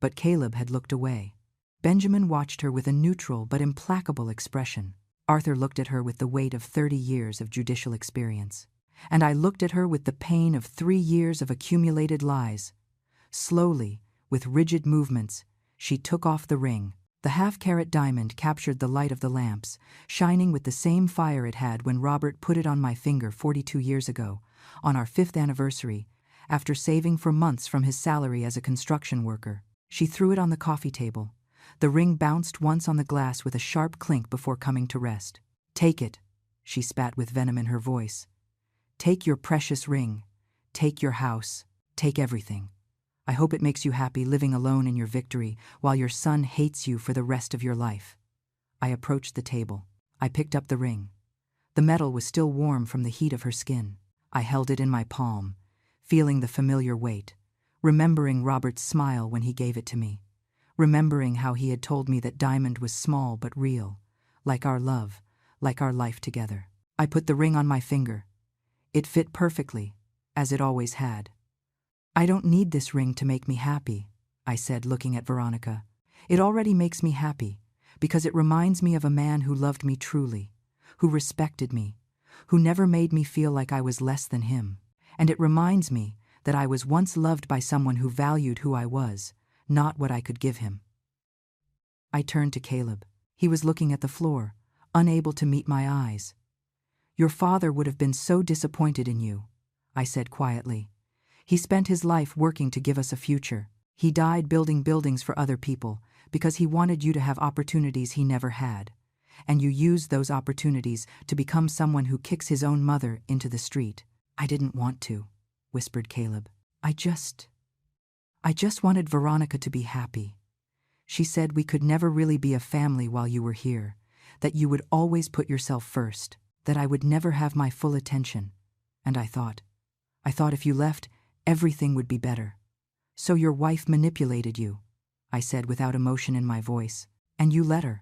But Caleb had looked away. Benjamin watched her with a neutral but implacable expression. Arthur looked at her with the weight of 30 years of judicial experience. And I looked at her with the pain of 3 years of accumulated lies. Slowly, with rigid movements, she took off the ring. The half-carat diamond captured the light of the lamps, shining with the same fire it had when Robert put it on my finger 42 years ago, on our 5th anniversary, after saving for months from his salary as a construction worker. She threw it on the coffee table. The ring bounced once on the glass with a sharp clink before coming to rest. Take it, she spat with venom in her voice. Take your precious ring. Take your house. Take everything. I hope it makes you happy living alone in your victory while your son hates you for the rest of your life. I approached the table. I picked up the ring. The metal was still warm from the heat of her skin. I held it in my palm, feeling the familiar weight, remembering Robert's smile when he gave it to me, remembering how he had told me that diamond was small but real, like our love, like our life together. I put the ring on my finger. It fit perfectly, as it always had. I don't need this ring to make me happy, I said, looking at Veronica. It already makes me happy, because it reminds me of a man who loved me truly, who respected me, who never made me feel like I was less than him. And it reminds me that I was once loved by someone who valued who I was, not what I could give him. I turned to Caleb. He was looking at the floor, unable to meet my eyes. Your father would have been so disappointed in you, I said quietly. He spent his life working to give us a future. He died building buildings for other people because he wanted you to have opportunities he never had. And you used those opportunities to become someone who kicks his own mother into the street. I didn't want to, whispered Caleb. I just wanted Veronica to be happy. She said we could never really be a family while you were here, that you would always put yourself first, that I would never have my full attention. And I thought if you left, everything would be better. So your wife manipulated you, I said without emotion in my voice, and you let her.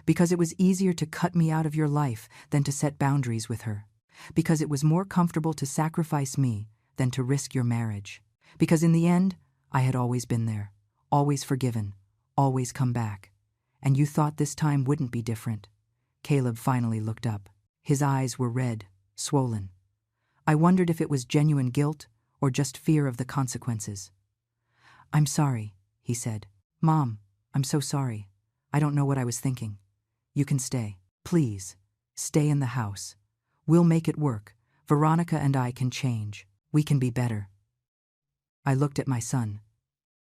Because it was easier to cut me out of your life than to set boundaries with her. Because it was more comfortable to sacrifice me than to risk your marriage. Because in the end, I had always been there, always forgiven, always come back. And you thought this time wouldn't be different. Caleb finally looked up. His eyes were red, swollen. I wondered if it was genuine guilt or just fear of the consequences. I'm sorry, he said. Mom, I'm so sorry. I don't know what I was thinking. You can stay. Please, stay in the house. We'll make it work. Veronica and I can change. We can be better. I looked at my son.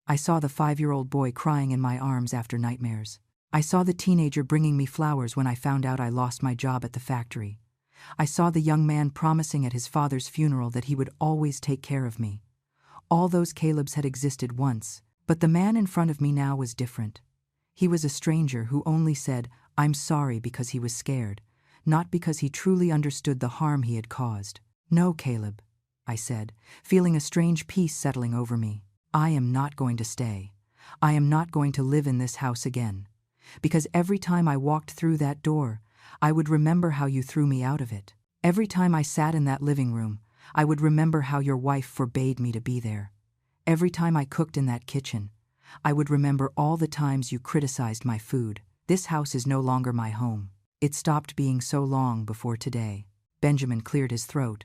I saw the 5-year-old boy crying in my arms after nightmares. I saw the teenager bringing me flowers when I found out I lost my job at the factory. I saw the young man promising at his father's funeral that he would always take care of me. All those Calebs had existed once, but the man in front of me now was different. He was a stranger who only said, I'm sorry, because he was scared, not because he truly understood the harm he had caused. No, Caleb, I said, feeling a strange peace settling over me. I am not going to stay. I am not going to live in this house again. Because every time I walked through that door, I would remember how you threw me out of it. Every time I sat in that living room, I would remember how your wife forbade me to be there. Every time I cooked in that kitchen, I would remember all the times you criticized my food. This house is no longer my home. It stopped being so long before today. Benjamin cleared his throat.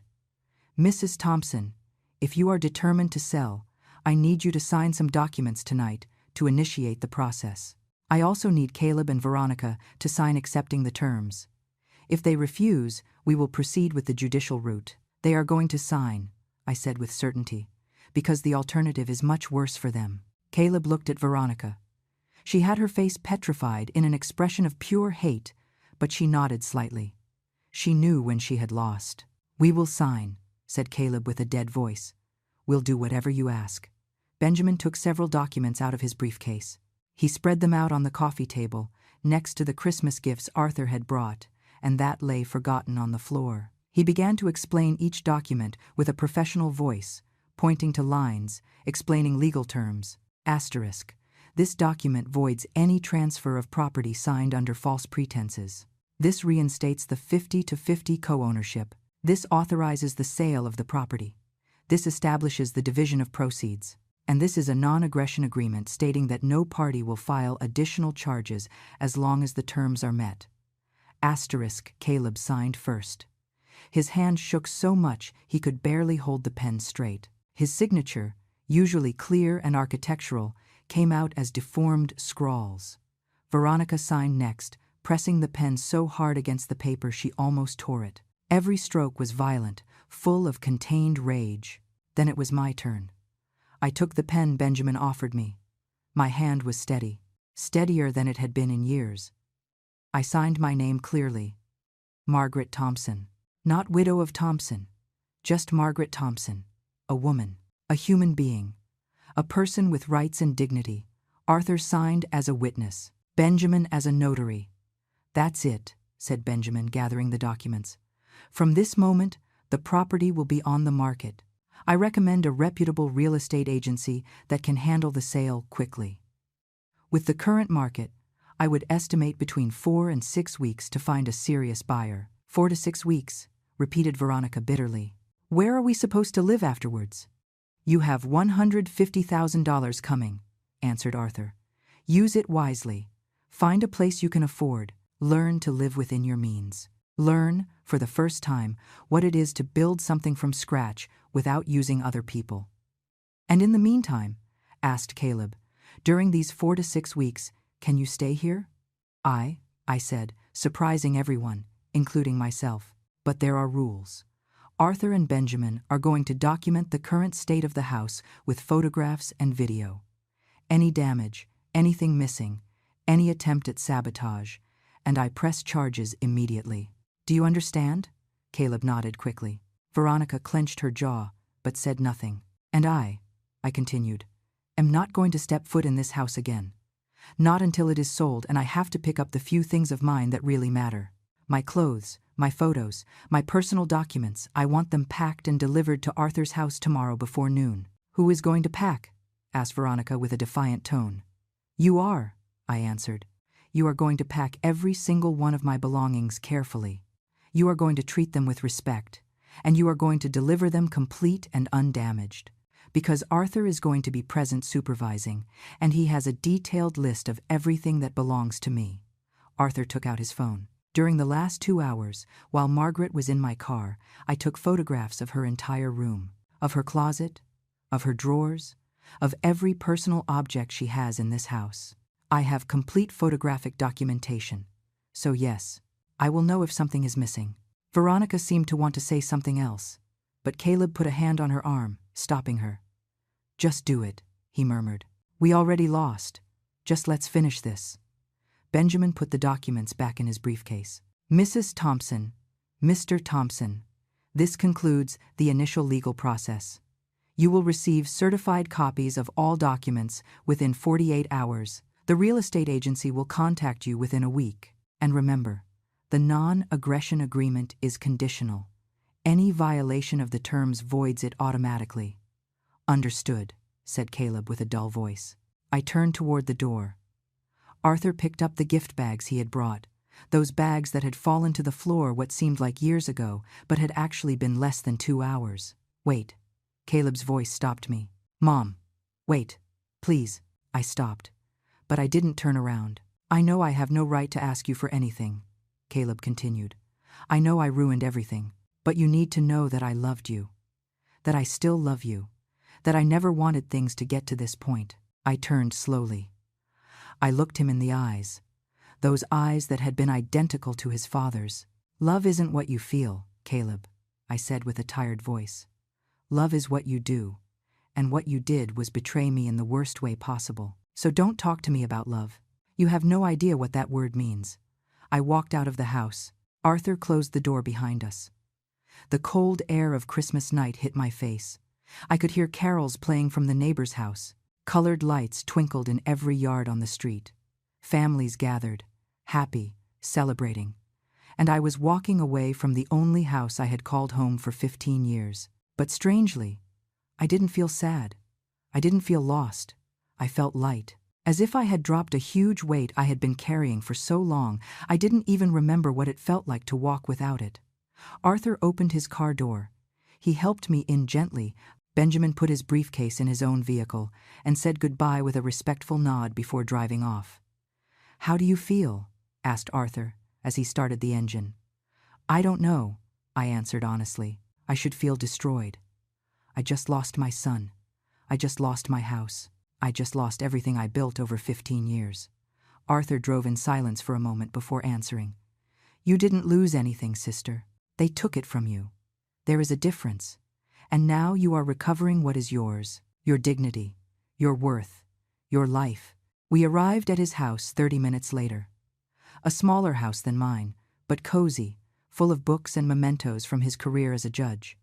Mrs. Thompson, if you are determined to sell, I need you to sign some documents tonight to initiate the process. I also need Caleb and Veronica to sign accepting the terms. If they refuse, we will proceed with the judicial route. They are going to sign, I said with certainty, because the alternative is much worse for them. Caleb looked at Veronica. She had her face petrified in an expression of pure hate, but she nodded slightly. She knew when she had lost. "We will sign," said Caleb with a dead voice. "We'll do whatever you ask." Benjamin took several documents out of his briefcase. He spread them out on the coffee table, next to the Christmas gifts Arthur had brought, and that lay forgotten on the floor. He began to explain each document with a professional voice, pointing to lines, explaining legal terms. Asterisk. This document voids any transfer of property signed under false pretenses. This reinstates the 50-50 co-ownership. This authorizes the sale of the property. This establishes the division of proceeds. And this is a non-aggression agreement stating that no party will file additional charges as long as the terms are met. Asterisk. Caleb signed first. His hand shook so much he could barely hold the pen straight. His signature, usually clear and architectural, came out as deformed scrawls. Veronica signed next, pressing the pen so hard against the paper she almost tore it. Every stroke was violent, full of contained rage. Then it was my turn. I took the pen Benjamin offered me. My hand was steady, steadier than it had been in years. I signed my name clearly. Margaret Thompson. Not widow of Thompson. Just Margaret Thompson. A woman. A human being. A person with rights and dignity. Arthur signed as a witness. Benjamin as a notary. "That's it," said Benjamin, gathering the documents. "From this moment, the property will be on the market. I recommend a reputable real estate agency that can handle the sale quickly. With the current market, I would estimate between 4 and 6 weeks to find a serious buyer." 4 to 6 weeks, repeated Veronica bitterly. "Where are we supposed to live afterwards?" "You have $150,000 coming," answered Arthur. "Use it wisely. Find a place you can afford. Learn to live within your means. Learn, for the first time, what it is to build something from scratch without using other people." "And in the meantime," asked Caleb, "during these 4 to 6 weeks, can you stay here?" I said, surprising everyone, including myself. "But there are rules. Arthur and Benjamin are going to document the current state of the house with photographs and video. Any damage, anything missing, any attempt at sabotage, and I press charges immediately. Do you understand?" Caleb nodded quickly. Veronica clenched her jaw, but said nothing. "And I continued, "am not going to step foot in this house again. Not until it is sold and I have to pick up the few things of mine that really matter. My clothes, my photos, my personal documents, I want them packed and delivered to Arthur's house tomorrow before noon." "Who is going to pack?" asked Veronica with a defiant tone. "You are," I answered. "You are going to pack every single one of my belongings carefully. You are going to treat them with respect, and you are going to deliver them complete and undamaged. Because Arthur is going to be present supervising, and he has a detailed list of everything that belongs to me." Arthur took out his phone. "During the last 2 hours, while Margaret was in my car, I took photographs of her entire room, of her closet, of her drawers, of every personal object she has in this house. I have complete photographic documentation. So yes, I will know if something is missing." Veronica seemed to want to say something else, but Caleb put a hand on her arm, stopping her. "Just do it," he murmured. "We already lost. Just let's finish this." Benjamin put the documents back in his briefcase. "Mrs. Thompson, Mr. Thompson, this concludes the initial legal process. You will receive certified copies of all documents within 48 hours. The real estate agency will contact you within a week. And remember, the non-aggression agreement is conditional. Any violation of the terms voids it automatically." "Understood," said Caleb with a dull voice. I turned toward the door. Arthur picked up the gift bags he had brought, those bags that had fallen to the floor what seemed like years ago, but had actually been less than 2 hours. "Wait." Caleb's voice stopped me. "Mom, wait, please." I stopped, but I didn't turn around. "I know I have no right to ask you for anything," Caleb continued. "I know I ruined everything, but you need to know that I loved you, that I still love you, that I never wanted things to get to this point." I turned slowly. I looked him in the eyes, those eyes that had been identical to his father's. "Love isn't what you feel, Caleb. I said with a tired voice. Love is what you do, and what you did was betray me in the worst way possible. So don't talk to me about love. You have no idea what that word means. I walked out of the house. Arthur closed the door behind us. The cold air of Christmas night hit my face. I could hear carols playing from the neighbor's house. Colored lights twinkled in every yard on the street. Families gathered, happy, celebrating. And I was walking away from the only house I had called home for 15 years. But strangely, I didn't feel sad. I didn't feel lost. I felt light. As if I had dropped a huge weight I had been carrying for so long, I didn't even remember what it felt like to walk without it. Arthur opened his car door. He helped me in gently. Benjamin put his briefcase in his own vehicle and said goodbye with a respectful nod before driving off. "How do you feel?" asked Arthur as he started the engine. "I don't know," I answered honestly. "I should feel destroyed. I just lost my son. I just lost my house. I just lost everything I built over 15 years. Arthur drove in silence for a moment before answering. "You didn't lose anything, sister. They took it from you. There is a difference. And now you are recovering what is yours, your dignity, your worth, your life." We arrived at his house 30 minutes later. A smaller house than mine, but cozy, full of books and mementos from his career as a judge.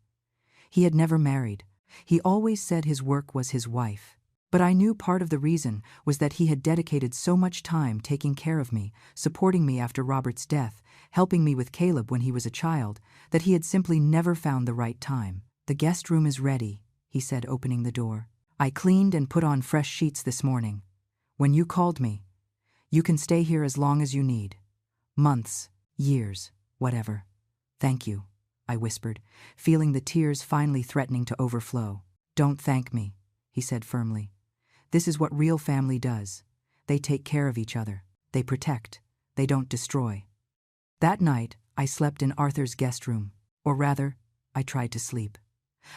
He had never married. He always said his work was his wife. But I knew part of the reason was that he had dedicated so much time taking care of me, supporting me after Robert's death, helping me with Caleb when he was a child, that he had simply never found the right time. "The guest room is ready," he said, opening the door. "I cleaned and put on fresh sheets this morning. When you called me, you can stay here as long as you need. Months, years, whatever. Thank you," I whispered, feeling the tears finally threatening to overflow. "Don't thank me," he said firmly. "This is what real family does. They take care of each other. They protect. They don't destroy." That night, I slept in Arthur's guest room. Or rather, I tried to sleep.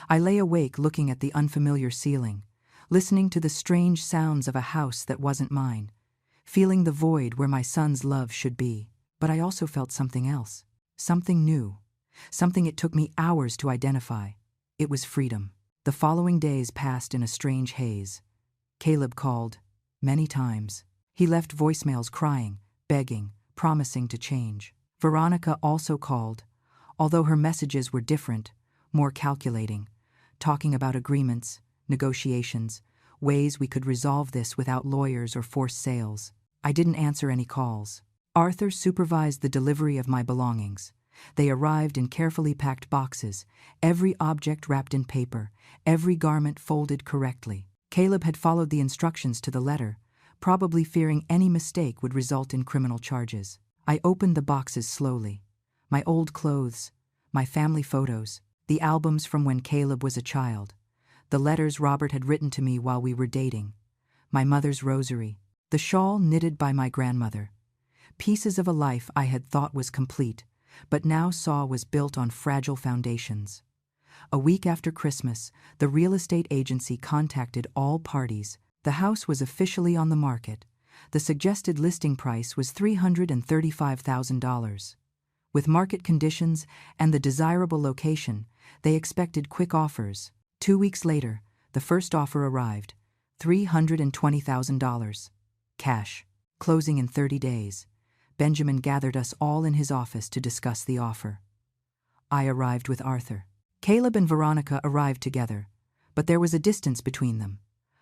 I lay awake looking at the unfamiliar ceiling, listening to the strange sounds of a house that wasn't mine, feeling the void where my son's love should be. But I also felt something else, something new, something it took me hours to identify. It was freedom. The following days passed in a strange haze. Caleb called, many times. He left voicemails crying, begging, promising to change. Veronica also called, although her messages were different, more calculating, talking about agreements, negotiations, ways we could resolve this without lawyers or forced sales. I didn't answer any calls. Arthur supervised the delivery of my belongings. They arrived in carefully packed boxes, every object wrapped in paper, every garment folded correctly. Caleb had followed the instructions to the letter, probably fearing any mistake would result in criminal charges. I opened the boxes slowly. My old clothes, my family photos, the albums from when Caleb was a child, the letters Robert had written to me while we were dating, my mother's rosary, the shawl knitted by my grandmother, pieces of a life I had thought was complete, but now saw was built on fragile foundations. A week after Christmas, the real estate agency contacted all parties. The house was officially on the market. The suggested listing price was $335,000. With market conditions and the desirable location, they expected quick offers. 2 weeks later, the first offer arrived, $320,000. Cash. Closing in 30 days. Benjamin gathered us all in his office to discuss the offer. I arrived with Arthur. Caleb and Veronica arrived together, but there was a distance between them,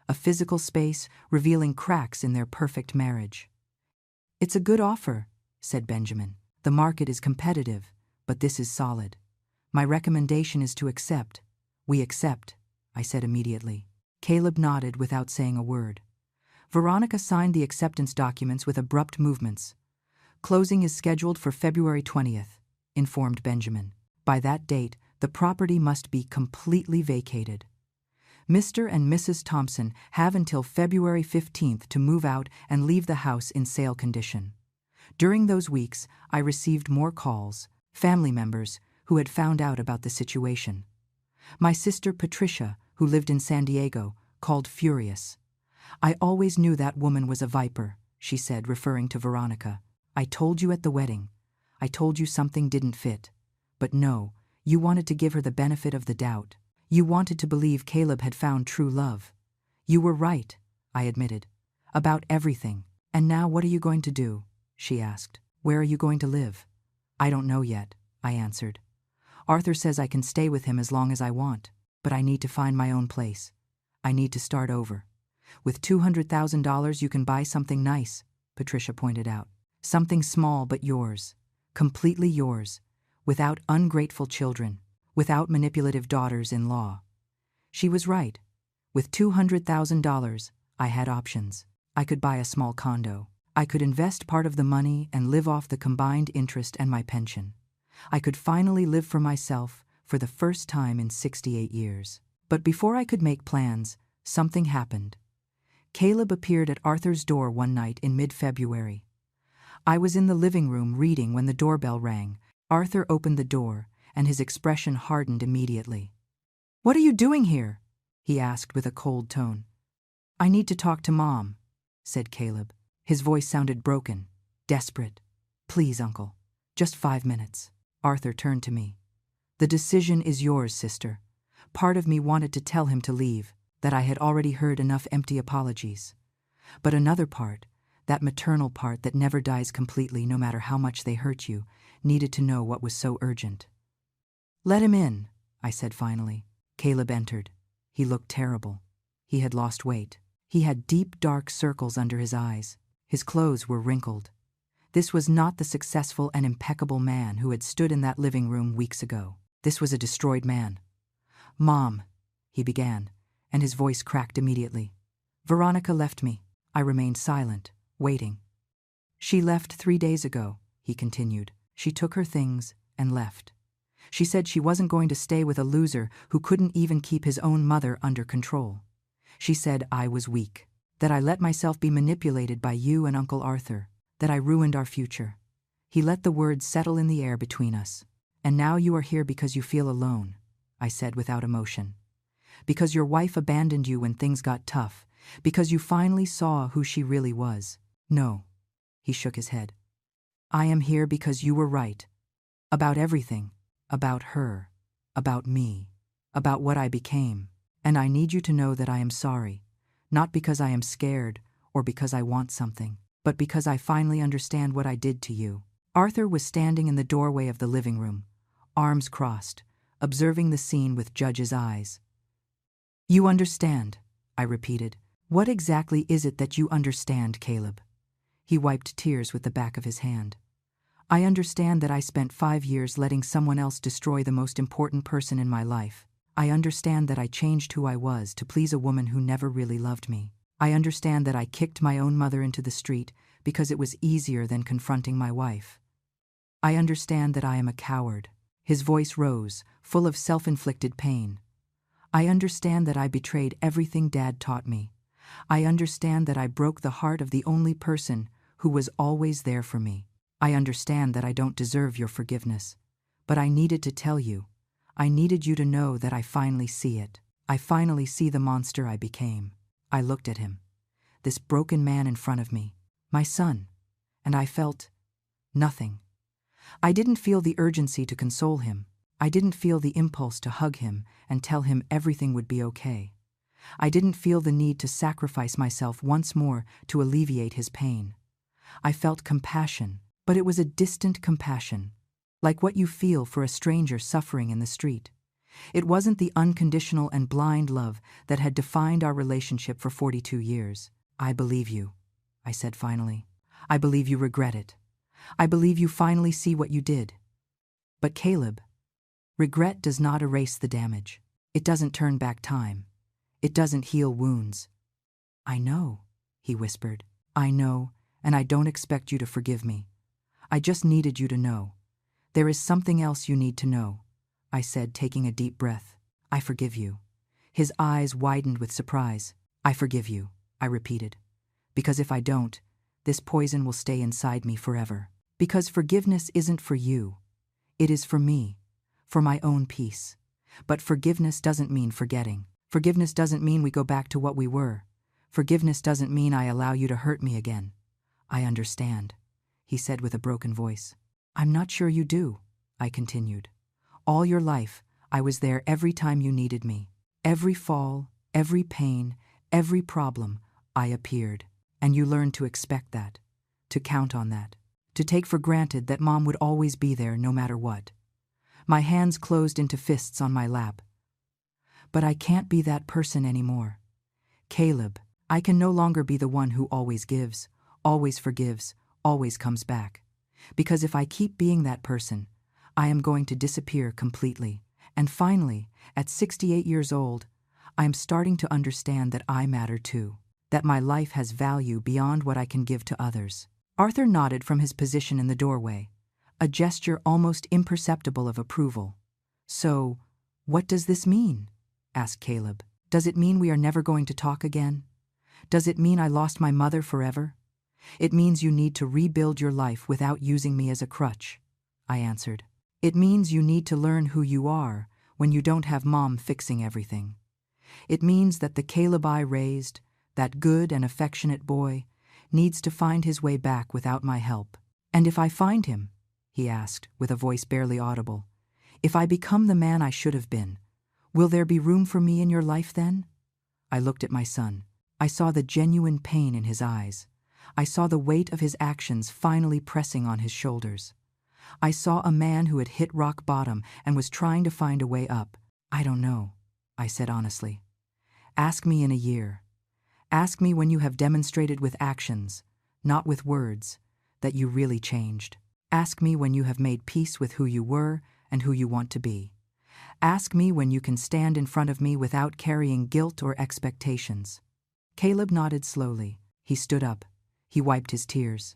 a physical space revealing cracks in their perfect marriage. "It's a good offer," said Benjamin. "The market is competitive, but this is solid. My recommendation is to accept." "We accept," I said immediately. Caleb nodded without saying a word. Veronica signed the acceptance documents with abrupt movements. "Closing is scheduled for February 20th, informed Benjamin. "By that date, the property must be completely vacated. Mr. and Mrs. Thompson have until February 15th to move out and leave the house in sale condition." During those weeks, I received more calls, family members who had found out about the situation. My sister Patricia, who lived in San Diego, called furious. "I always knew that woman was a viper," she said, referring to Veronica. "I told you at the wedding. I told you something didn't fit. But no, You wanted to give her the benefit of the doubt. You wanted to believe Caleb had found true love. You were right, I admitted. About everything. And now what are you going to do? She asked. Where are you going to live? I don't know yet, I answered. Arthur says I can stay with him as long as I want, but I need to find my own place. I need to start over. With $200,000 you can buy something nice, Patricia pointed out. Something small but yours. Completely yours. Without ungrateful children. Without manipulative daughters-in-law. She was right. With $200,000, I had options. I could buy a small condo. I could invest part of the money and live off the combined interest and my pension. I could finally live for myself for the first time in 68 years. But before I could make plans, something happened. Caleb appeared at Arthur's door one night in mid-February. I was in the living room reading when the doorbell rang. Arthur opened the door, and his expression hardened immediately. "What are you doing here?" he asked with a cold tone. "I need to talk to Mom," said Caleb. His voice sounded broken, desperate. "Please, Uncle, just 5 minutes." Arthur turned to me. "The decision is yours, sister." Part of me wanted to tell him to leave, that I had already heard enough empty apologies. But another part, that maternal part that never dies completely no matter how much they hurt you, needed to know what was so urgent. "Let him in," I said finally. Caleb entered. He looked terrible. He had lost weight. He had deep, dark circles under his eyes. His clothes were wrinkled. This was not the successful and impeccable man who had stood in that living room weeks ago. This was a destroyed man. "Mom," he began, and his voice cracked immediately. "Veronica left me." I remained silent, waiting. "She left 3 days ago," he continued. "She took her things and left. She said she wasn't going to stay with a loser who couldn't even keep his own mother under control. She said I was weak, that I let myself be manipulated by you and Uncle Arthur, that I ruined our future." He let the words settle in the air between us. "And now you are here because you feel alone," I said without emotion. "Because your wife abandoned you when things got tough, because you finally saw who she really was." "No," he shook his head. "I am here because you were right. About everything. About her. About me. About what I became. And I need you to know that I am sorry. Not because I am scared or because I want something, but because I finally understand what I did to you." Arthur was standing in the doorway of the living room, arms crossed, observing the scene with Judge's eyes. "You understand," I repeated. "What exactly is it that you understand, Caleb?" He wiped tears with the back of his hand. "I understand that I spent 5 years letting someone else destroy the most important person in my life. I understand that I changed who I was to please a woman who never really loved me. I understand that I kicked my own mother into the street because it was easier than confronting my wife. I understand that I am a coward." His voice rose, full of self-inflicted pain. "I understand that I betrayed everything Dad taught me. I understand that I broke the heart of the only person who was always there for me. I understand that I don't deserve your forgiveness. But I needed to tell you. I needed you to know that I finally see it. I finally see the monster I became." I looked at him. This broken man in front of me. My son. And I felt nothing. I didn't feel the urgency to console him. I didn't feel the impulse to hug him and tell him everything would be okay. I didn't feel the need to sacrifice myself once more to alleviate his pain. I felt compassion, but it was a distant compassion, like what you feel for a stranger suffering in the street. It wasn't the unconditional and blind love that had defined our relationship for 42 years. "I believe you," I said finally. "I believe you regret it. I believe you finally see what you did. But Caleb, regret does not erase the damage. It doesn't turn back time. It doesn't heal wounds." "I know," he whispered. "I know, and I don't expect you to forgive me. I just needed you to know. There is something else you need to know," I said, taking a deep breath. "I forgive you." His eyes widened with surprise. "I forgive you," I repeated. "Because if I don't, this poison will stay inside me forever. Because forgiveness isn't for you. It is for me, for my own peace. But forgiveness doesn't mean forgetting. Forgiveness doesn't mean we go back to what we were. Forgiveness doesn't mean I allow you to hurt me again." "I understand," he said with a broken voice. "I'm not sure you do," I continued. All your life, I was there every time you needed me. Every fall, every pain, every problem, I appeared. And you learned to expect that, to count on that, to take for granted that Mom would always be there no matter what. My hands closed into fists on my lap. But I can't be that person anymore. Caleb, I can no longer be the one who always gives, always forgives, always comes back. Because if I keep being that person, I am going to disappear completely. And finally, at 68 years old, I am starting to understand that I matter too, that my life has value beyond what I can give to others. Arthur nodded from his position in the doorway, a gesture almost imperceptible of approval. So, what does this mean? Asked Caleb. Does it mean we are never going to talk again? Does it mean I lost my mother forever? It means you need to rebuild your life without using me as a crutch, I answered. It means you need to learn who you are when you don't have Mom fixing everything. It means that the Caleb I raised, that good and affectionate boy, needs to find his way back without my help. And if I find him, he asked, with a voice barely audible, if I become the man I should have been, will there be room for me in your life then? I looked at my son. I saw the genuine pain in his eyes. I saw the weight of his actions finally pressing on his shoulders. I saw a man who had hit rock bottom and was trying to find a way up. I don't know, I said honestly. Ask me in a year. Ask me when you have demonstrated with actions, not with words, that you really changed. Ask me when you have made peace with who you were and who you want to be. Ask me when you can stand in front of me without carrying guilt or expectations. Caleb nodded slowly. He stood up. He wiped his tears.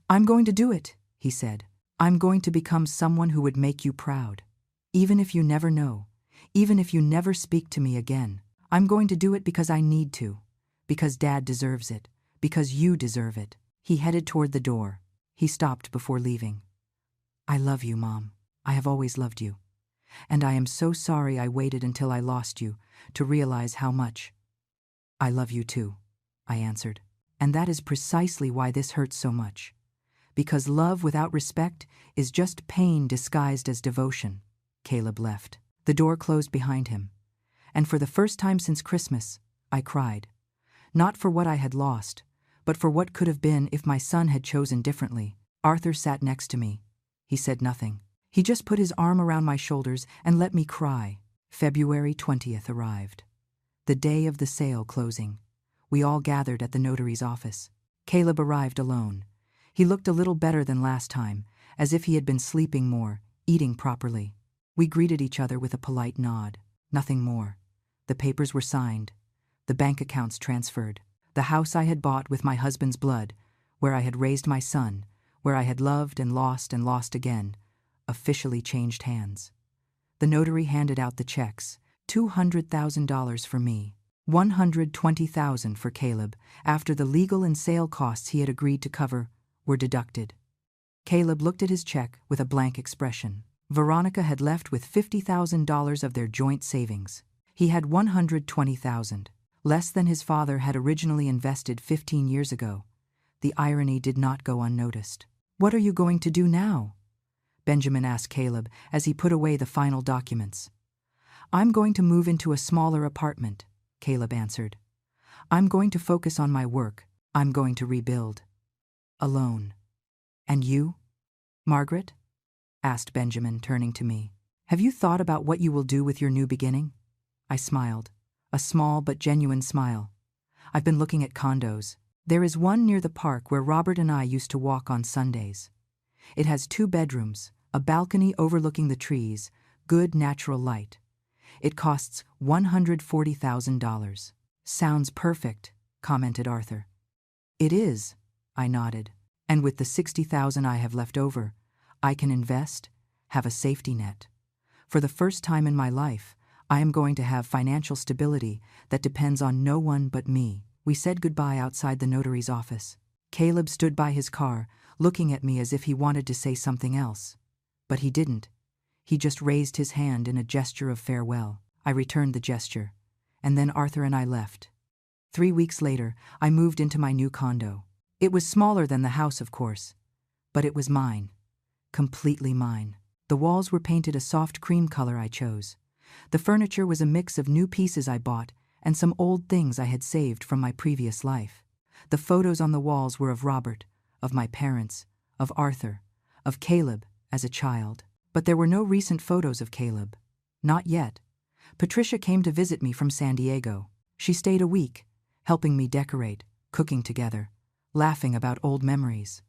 I'm going to do it, he said. I'm going to become someone who would make you proud. Even if you never know, even if you never speak to me again, I'm going to do it because I need to, because Dad deserves it, because you deserve it. He headed toward the door. He stopped before leaving. I love you, Mom. I have always loved you. And I am so sorry I waited until I lost you to realize how much. I love you too, I answered. And that is precisely why this hurts so much. Because love without respect is just pain disguised as devotion. Caleb left. The door closed behind him. And for the first time since Christmas, I cried. Not for what I had lost, but for what could have been if my son had chosen differently. Arthur sat next to me. He said nothing. He just put his arm around my shoulders and let me cry. February 20th arrived. The day of the sale closing. We all gathered at the notary's office. Caleb arrived alone. He looked a little better than last time, as if he had been sleeping more, eating properly. We greeted each other with a polite nod. Nothing more. The papers were signed. The bank accounts transferred. The house I had bought with my husband's blood, where I had raised my son, where I had loved and lost again, officially changed hands. The notary handed out the checks, $200,000 for me, $120,000 for Caleb, after the legal and sale costs he had agreed to cover were deducted. Caleb looked at his check with a blank expression. Veronica had left with $50,000 of their joint savings. He had $120,000, less than his father had originally invested 15 years ago. The irony did not go unnoticed. What are you going to do now? Benjamin asked Caleb as he put away the final documents. I'm going to move into a smaller apartment, Caleb answered. I'm going to focus on my work. I'm going to rebuild. Alone. And you, Margaret? Asked Benjamin, turning to me. Have you thought about what you will do with your new beginning? I smiled, a small but genuine smile. I've been looking at condos. There is one near the park where Robert and I used to walk on Sundays. It has 2 bedrooms, a balcony overlooking the trees, good natural light. It costs $140,000. Sounds perfect, commented Arthur. It is, I nodded. And with the $60,000 I have left over, I can invest, have a safety net. For the first time in my life, I am going to have financial stability that depends on no one but me. We said goodbye outside the notary's office. Caleb stood by his car, looking at me as if he wanted to say something else. But he didn't. He just raised his hand in a gesture of farewell. I returned the gesture, and then Arthur and I left. 3 weeks later, I moved into my new condo. It was smaller than the house, of course, but it was mine. Completely mine. The walls were painted a soft cream color I chose. The furniture was a mix of new pieces I bought and some old things I had saved from my previous life. The photos on the walls were of Robert, of my parents, of Arthur, of Caleb as a child. But there were no recent photos of Caleb. Not yet. Patricia came to visit me from San Diego. She stayed a week, helping me decorate, cooking together, laughing about old memories.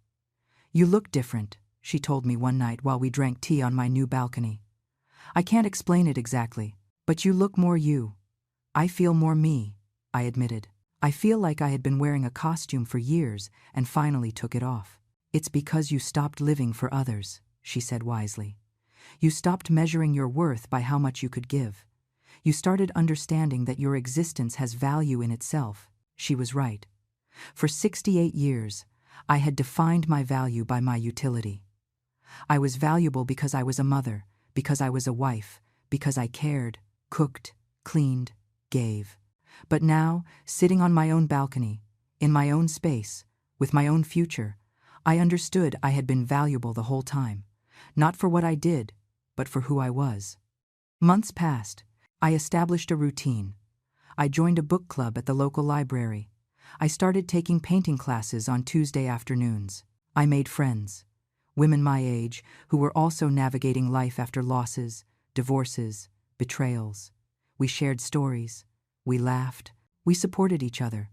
"You look different," she told me one night while we drank tea on my new balcony. "I can't explain it exactly, but you look more you." "I feel more me," I admitted. "I feel like I had been wearing a costume for years and finally took it off." "It's because you stopped living for others," she said wisely. "You stopped measuring your worth by how much you could give. You started understanding that your existence has value in itself." She was right. For 68 years, I had defined my value by my utility. I was valuable because I was a mother, because I was a wife, because I cared, cooked, cleaned, gave. But now, sitting on my own balcony, in my own space, with my own future, I understood I had been valuable the whole time, not for what I did, but for who I was. Months passed. I established a routine. I joined a book club at the local library. I started taking painting classes on Tuesday afternoons. I made friends, women my age who were also navigating life after losses, divorces, betrayals. We shared stories. We laughed. We supported each other.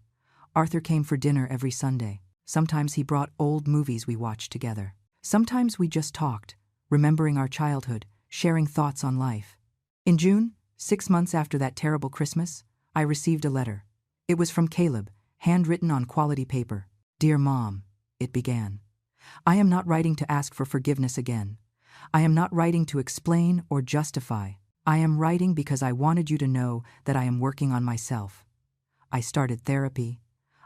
Arthur came for dinner every Sunday. Sometimes he brought old movies we watched together. Sometimes we just talked, remembering our childhood, sharing thoughts on life. In June, 6 months after that terrible Christmas, I received a letter. It was from Caleb, handwritten on quality paper. "Dear Mom," it began. "I am not writing to ask for forgiveness again. I am not writing to explain or justify. I am writing because I wanted you to know that I am working on myself. I started therapy.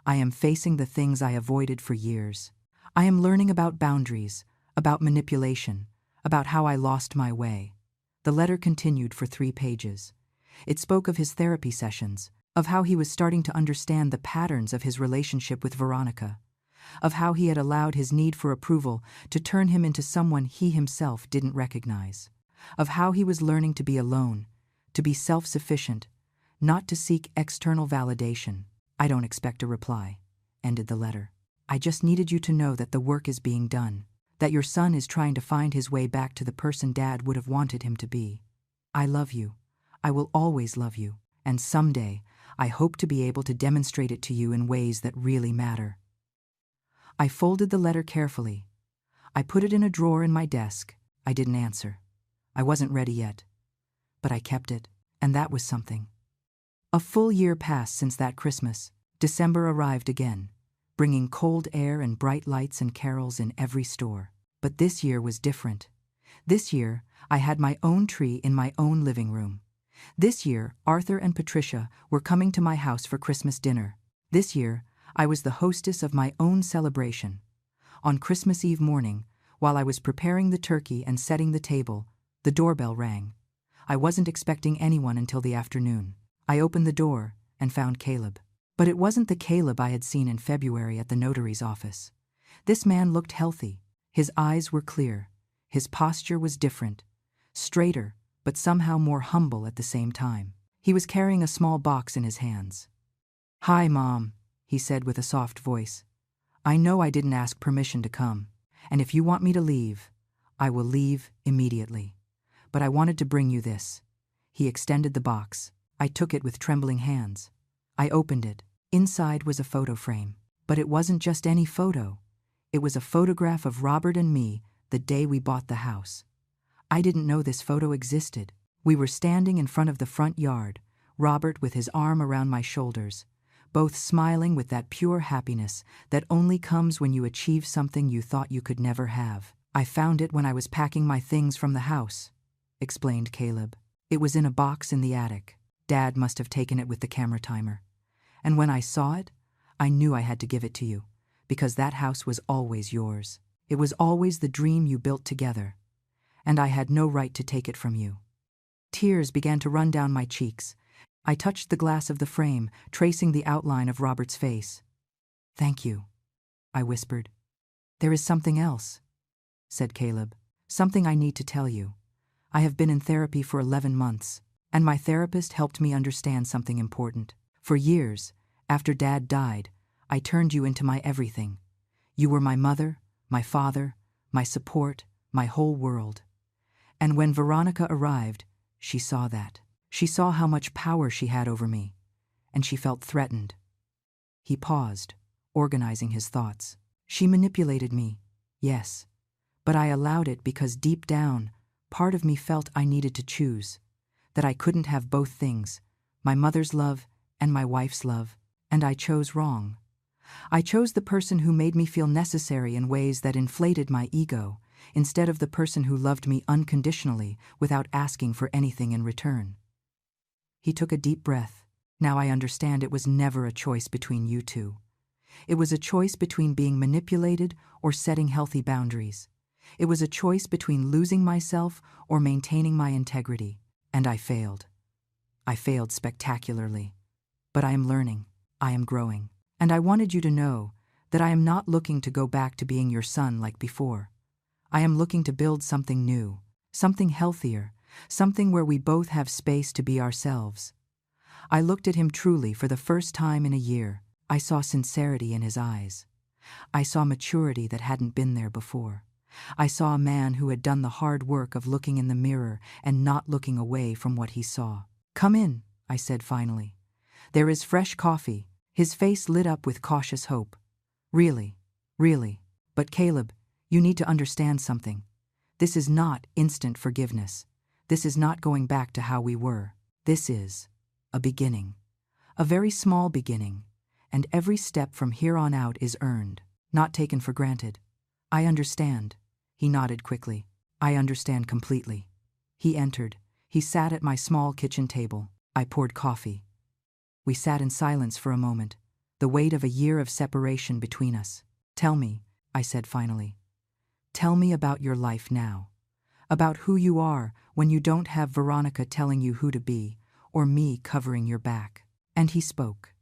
I am facing the things I avoided for years. I am learning about boundaries, about manipulation, about how I lost my way." The letter continued for 3 pages. It spoke of his therapy sessions, of how he was starting to understand the patterns of his relationship with Veronica, of how he had allowed his need for approval to turn him into someone he himself didn't recognize, of how he was learning to be alone, to be self-sufficient, not to seek external validation. "I don't expect a reply," ended the letter. "I just needed you to know that the work is being done, that your son is trying to find his way back to the person Dad would have wanted him to be. I love you. I will always love you. And someday, I hope to be able to demonstrate it to you in ways that really matter." I folded the letter carefully. I put it in a drawer in my desk. I didn't answer. I wasn't ready yet. But I kept it, and that was something. A full year passed since that Christmas. December arrived again, bringing cold air and bright lights and carols in every store. But this year was different. This year, I had my own tree in my own living room. This year, Arthur and Patricia were coming to my house for Christmas dinner. This year, I was the hostess of my own celebration. On Christmas Eve morning, while I was preparing the turkey and setting the table, the doorbell rang. I wasn't expecting anyone until the afternoon. I opened the door and found Caleb. But it wasn't the Caleb I had seen in February at the notary's office. This man looked healthy. His eyes were clear. His posture was different, straighter, but somehow more humble at the same time. He was carrying a small box in his hands. "Hi, Mom," he said with a soft voice. "I know I didn't ask permission to come, and if you want me to leave, I will leave immediately. But I wanted to bring you this." He extended the box. I took it with trembling hands. I opened it. Inside was a photo frame. But it wasn't just any photo. It was a photograph of Robert and me the day we bought the house. I didn't know this photo existed. We were standing in front of the front yard, Robert with his arm around my shoulders, both smiling with that pure happiness that only comes when you achieve something you thought you could never have. "I found it when I was packing my things from the house," explained Caleb. "It was in a box in the attic. Dad must have taken it with the camera timer. And when I saw it, I knew I had to give it to you, because that house was always yours. It was always the dream you built together, and I had no right to take it from you." Tears began to run down my cheeks. I touched the glass of the frame, tracing the outline of Robert's face. "Thank you," I whispered. "There is something else," said Caleb. something I need to tell you. I have been in therapy for 11 months, and my therapist helped me understand something important. For years, after Dad died, I turned you into my everything. You were my mother, my father, my support, my whole world. And when Veronica arrived, she saw that. She saw how much power she had over me, and she felt threatened. He paused, organizing his thoughts. She manipulated me, yes, but I allowed it because deep down, part of me felt I needed to choose, that I couldn't have both things, my mother's love and my wife's love, and I chose wrong. I chose the person who made me feel necessary in ways that inflated my ego, instead of the person who loved me unconditionally without asking for anything in return. He took a deep breath. Now I understand it was never a choice between you two. It was a choice between being manipulated or setting healthy boundaries. It was a choice between losing myself or maintaining my integrity, and I failed. I failed spectacularly. But I am learning, I am growing, and I wanted you to know that I am not looking to go back to being your son like before. I am looking to build something new, something healthier, something where we both have space to be ourselves. I looked at him truly for the first time in a year. I saw sincerity in his eyes. I saw maturity that hadn't been there before. I saw a man who had done the hard work of looking in the mirror and not looking away from what he saw. "Come in," I said finally. "There is fresh coffee." His face lit up with cautious hope. "Really, really. But Caleb, you need to understand something. This is not instant forgiveness. This is not going back to how we were. This is a beginning. A very small beginning. And every step from here on out is earned, not taken for granted." "I understand." He nodded quickly. "I understand completely." He entered. He sat at my small kitchen table. I poured coffee. We sat in silence for a moment, the weight of a year of separation between us. "Tell me," I said finally. "Tell me about your life now. About who you are when you don't have Veronica telling you who to be, or me covering your back." And he spoke.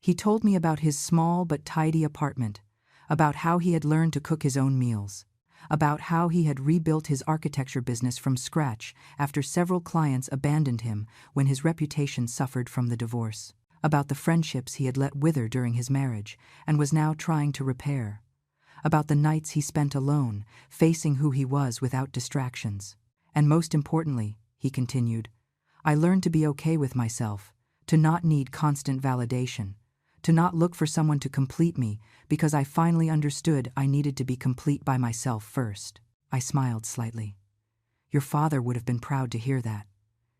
He told me about his small but tidy apartment, about how he had learned to cook his own meals, about how he had rebuilt his architecture business from scratch after several clients abandoned him when his reputation suffered from the divorce, about the friendships he had let wither during his marriage and was now trying to repair, about the nights he spent alone, facing who he was without distractions. "And most importantly," he continued, "I learned to be okay with myself, to not need constant validation, to not look for someone to complete me because I finally understood I needed to be complete by myself first." I smiled slightly. "Your father would have been proud to hear that."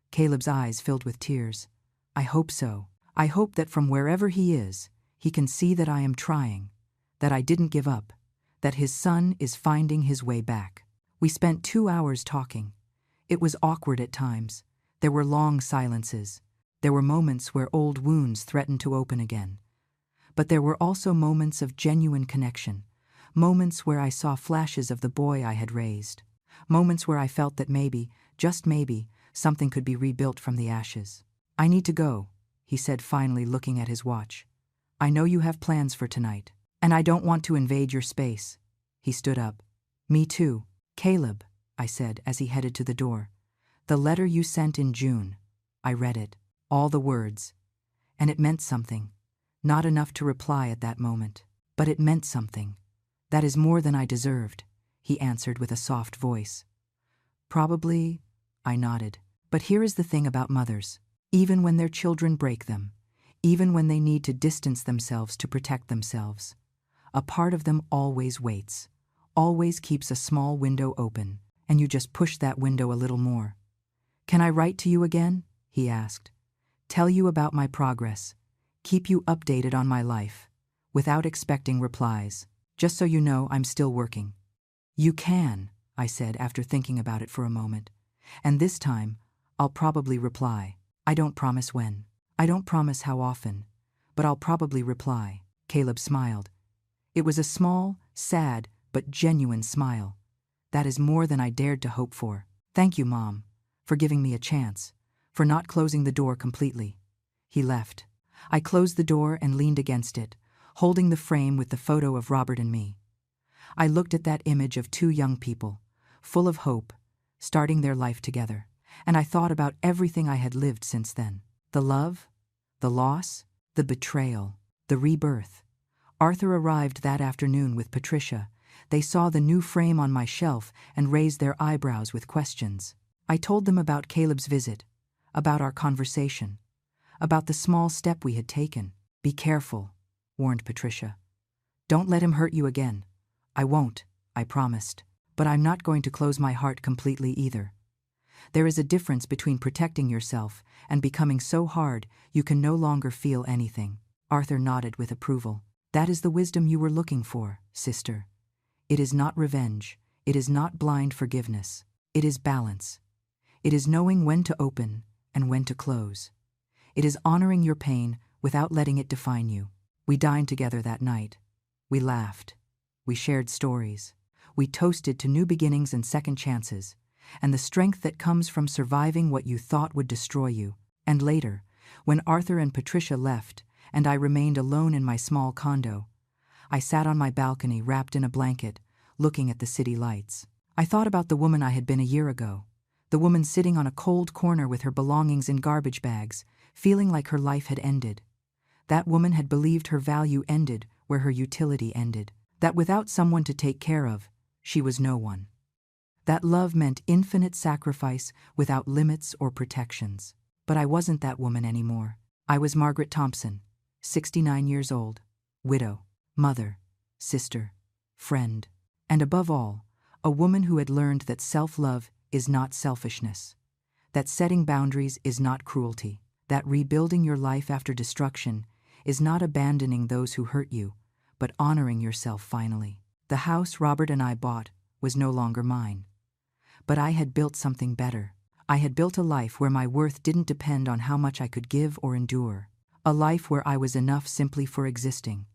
Caleb's eyes filled with tears. "I hope so. I hope that from wherever he is, he can see that I am trying, that I didn't give up, that his son is finding his way back." We spent 2 hours talking. It was awkward at times. There were long silences. There were moments where old wounds threatened to open again. But there were also moments of genuine connection, moments where I saw flashes of the boy I had raised, moments where I felt that maybe, just maybe, something could be rebuilt from the ashes. "I need to go," he said finally, looking at his watch. "I know you have plans for tonight, and I don't want to invade your space." He stood up. "Me too." "Caleb," I said as he headed to the door. "The letter you sent in June." I read it, all the words, and it meant something. Not enough to reply at that moment, but it meant something. "That is more than I deserved," he answered with a soft voice. "Probably," I nodded. "But here is the thing about mothers. Even when their children break them, even when they need to distance themselves to protect themselves, a part of them always waits, always keeps a small window open, and you just push that window a little more." "Can I write to you again?" he asked. "Tell you about my progress, keep you updated on my life, without expecting replies, just so you know I'm still working." "You can," I said after thinking about it for a moment. "And this time, I'll probably reply. I don't promise when. I don't promise how often. But I'll probably reply." Caleb smiled. It was a small, sad, but genuine smile. "That is more than I dared to hope for. Thank you, Mom, for giving me a chance, for not closing the door completely." He left. I closed the door and leaned against it, holding the frame with the photo of Robert and me. I looked at that image of 2 young people, full of hope, starting their life together. And I thought about everything I had lived since then. The love, the loss, the betrayal, the rebirth. Arthur arrived that afternoon with Patricia. They saw the new frame on my shelf and raised their eyebrows with questions. I told them about Caleb's visit, about our conversation, about the small step we had taken. Be careful, warned Patricia. Don't let him hurt you again. I won't, I promised. But I'm not going to close my heart completely either. There is a difference between protecting yourself and becoming so hard you can no longer feel anything. Arthur nodded with approval. That is the wisdom you were looking for, sister. It is not revenge. It is not blind forgiveness. It is balance. It is knowing when to open and when to close. It is honoring your pain without letting it define you. We dined together that night. We laughed. We shared stories. We toasted to new beginnings and second chances, and the strength that comes from surviving what you thought would destroy you. And later, when Arthur and Patricia left, and I remained alone in my small condo, I sat on my balcony wrapped in a blanket, looking at the city lights. I thought about the woman I had been a year ago, the woman sitting on a cold corner with her belongings in garbage bags, feeling like her life had ended. That woman had believed her value ended where her utility ended, that without someone to take care of, she was no one. That love meant infinite sacrifice without limits or protections. But I wasn't that woman anymore. I was Margaret Thompson, 69 years old, widow, mother, sister, friend, and above all, a woman who had learned that self-love is not selfishness, that setting boundaries is not cruelty, that rebuilding your life after destruction is not abandoning those who hurt you, but honoring yourself finally. The house Robert and I bought was no longer mine. But I had built something better. I had built a life where my worth didn't depend on how much I could give or endure. A life where I was enough simply for existing.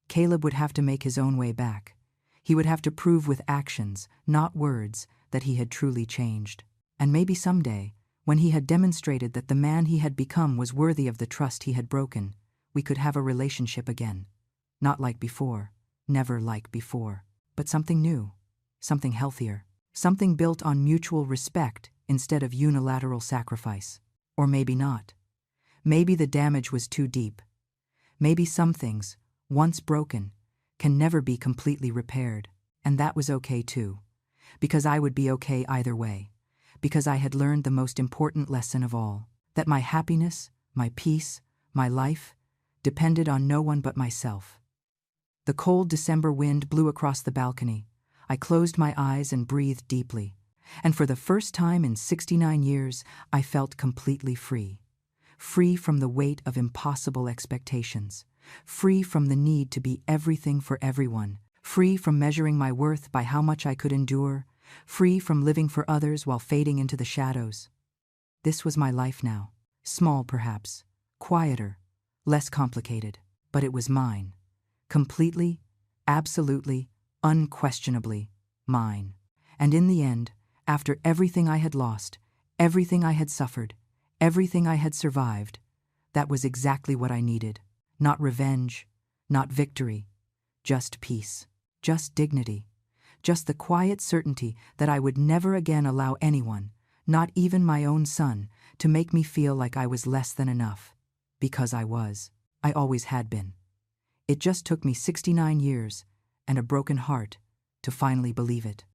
Caleb would have to make his own way back. He would have to prove with actions, not words, that he had truly changed. And maybe someday, when he had demonstrated that the man he had become was worthy of the trust he had broken, we could have a relationship again. Not like before, never like before, but something new, something healthier, something built on mutual respect instead of unilateral sacrifice. Or maybe not. Maybe the damage was too deep. Maybe some things, once broken, can never be completely repaired. And that was okay too. Because I would be okay either way. Because I had learned the most important lesson of all. That my happiness, my peace, my life, depended on no one but myself. The cold December wind blew across the balcony. I closed my eyes and breathed deeply. And for the first time in 69 years, I felt completely free. Free from the weight of impossible expectations. Free from the need to be everything for everyone. Free from measuring my worth by how much I could endure. Free from living for others while fading into the shadows. This was my life now. Small perhaps, quieter, less complicated, but it was mine. Completely, absolutely, unquestionably mine. And in the end, after everything I had lost, everything I had suffered, everything I had survived, that was exactly what I needed. Not revenge, not victory, just peace, just dignity, just the quiet certainty that I would never again allow anyone, not even my own son, to make me feel like I was less than enough. Because I was. I always had been. It just took me 69 years and a broken heart to finally believe it.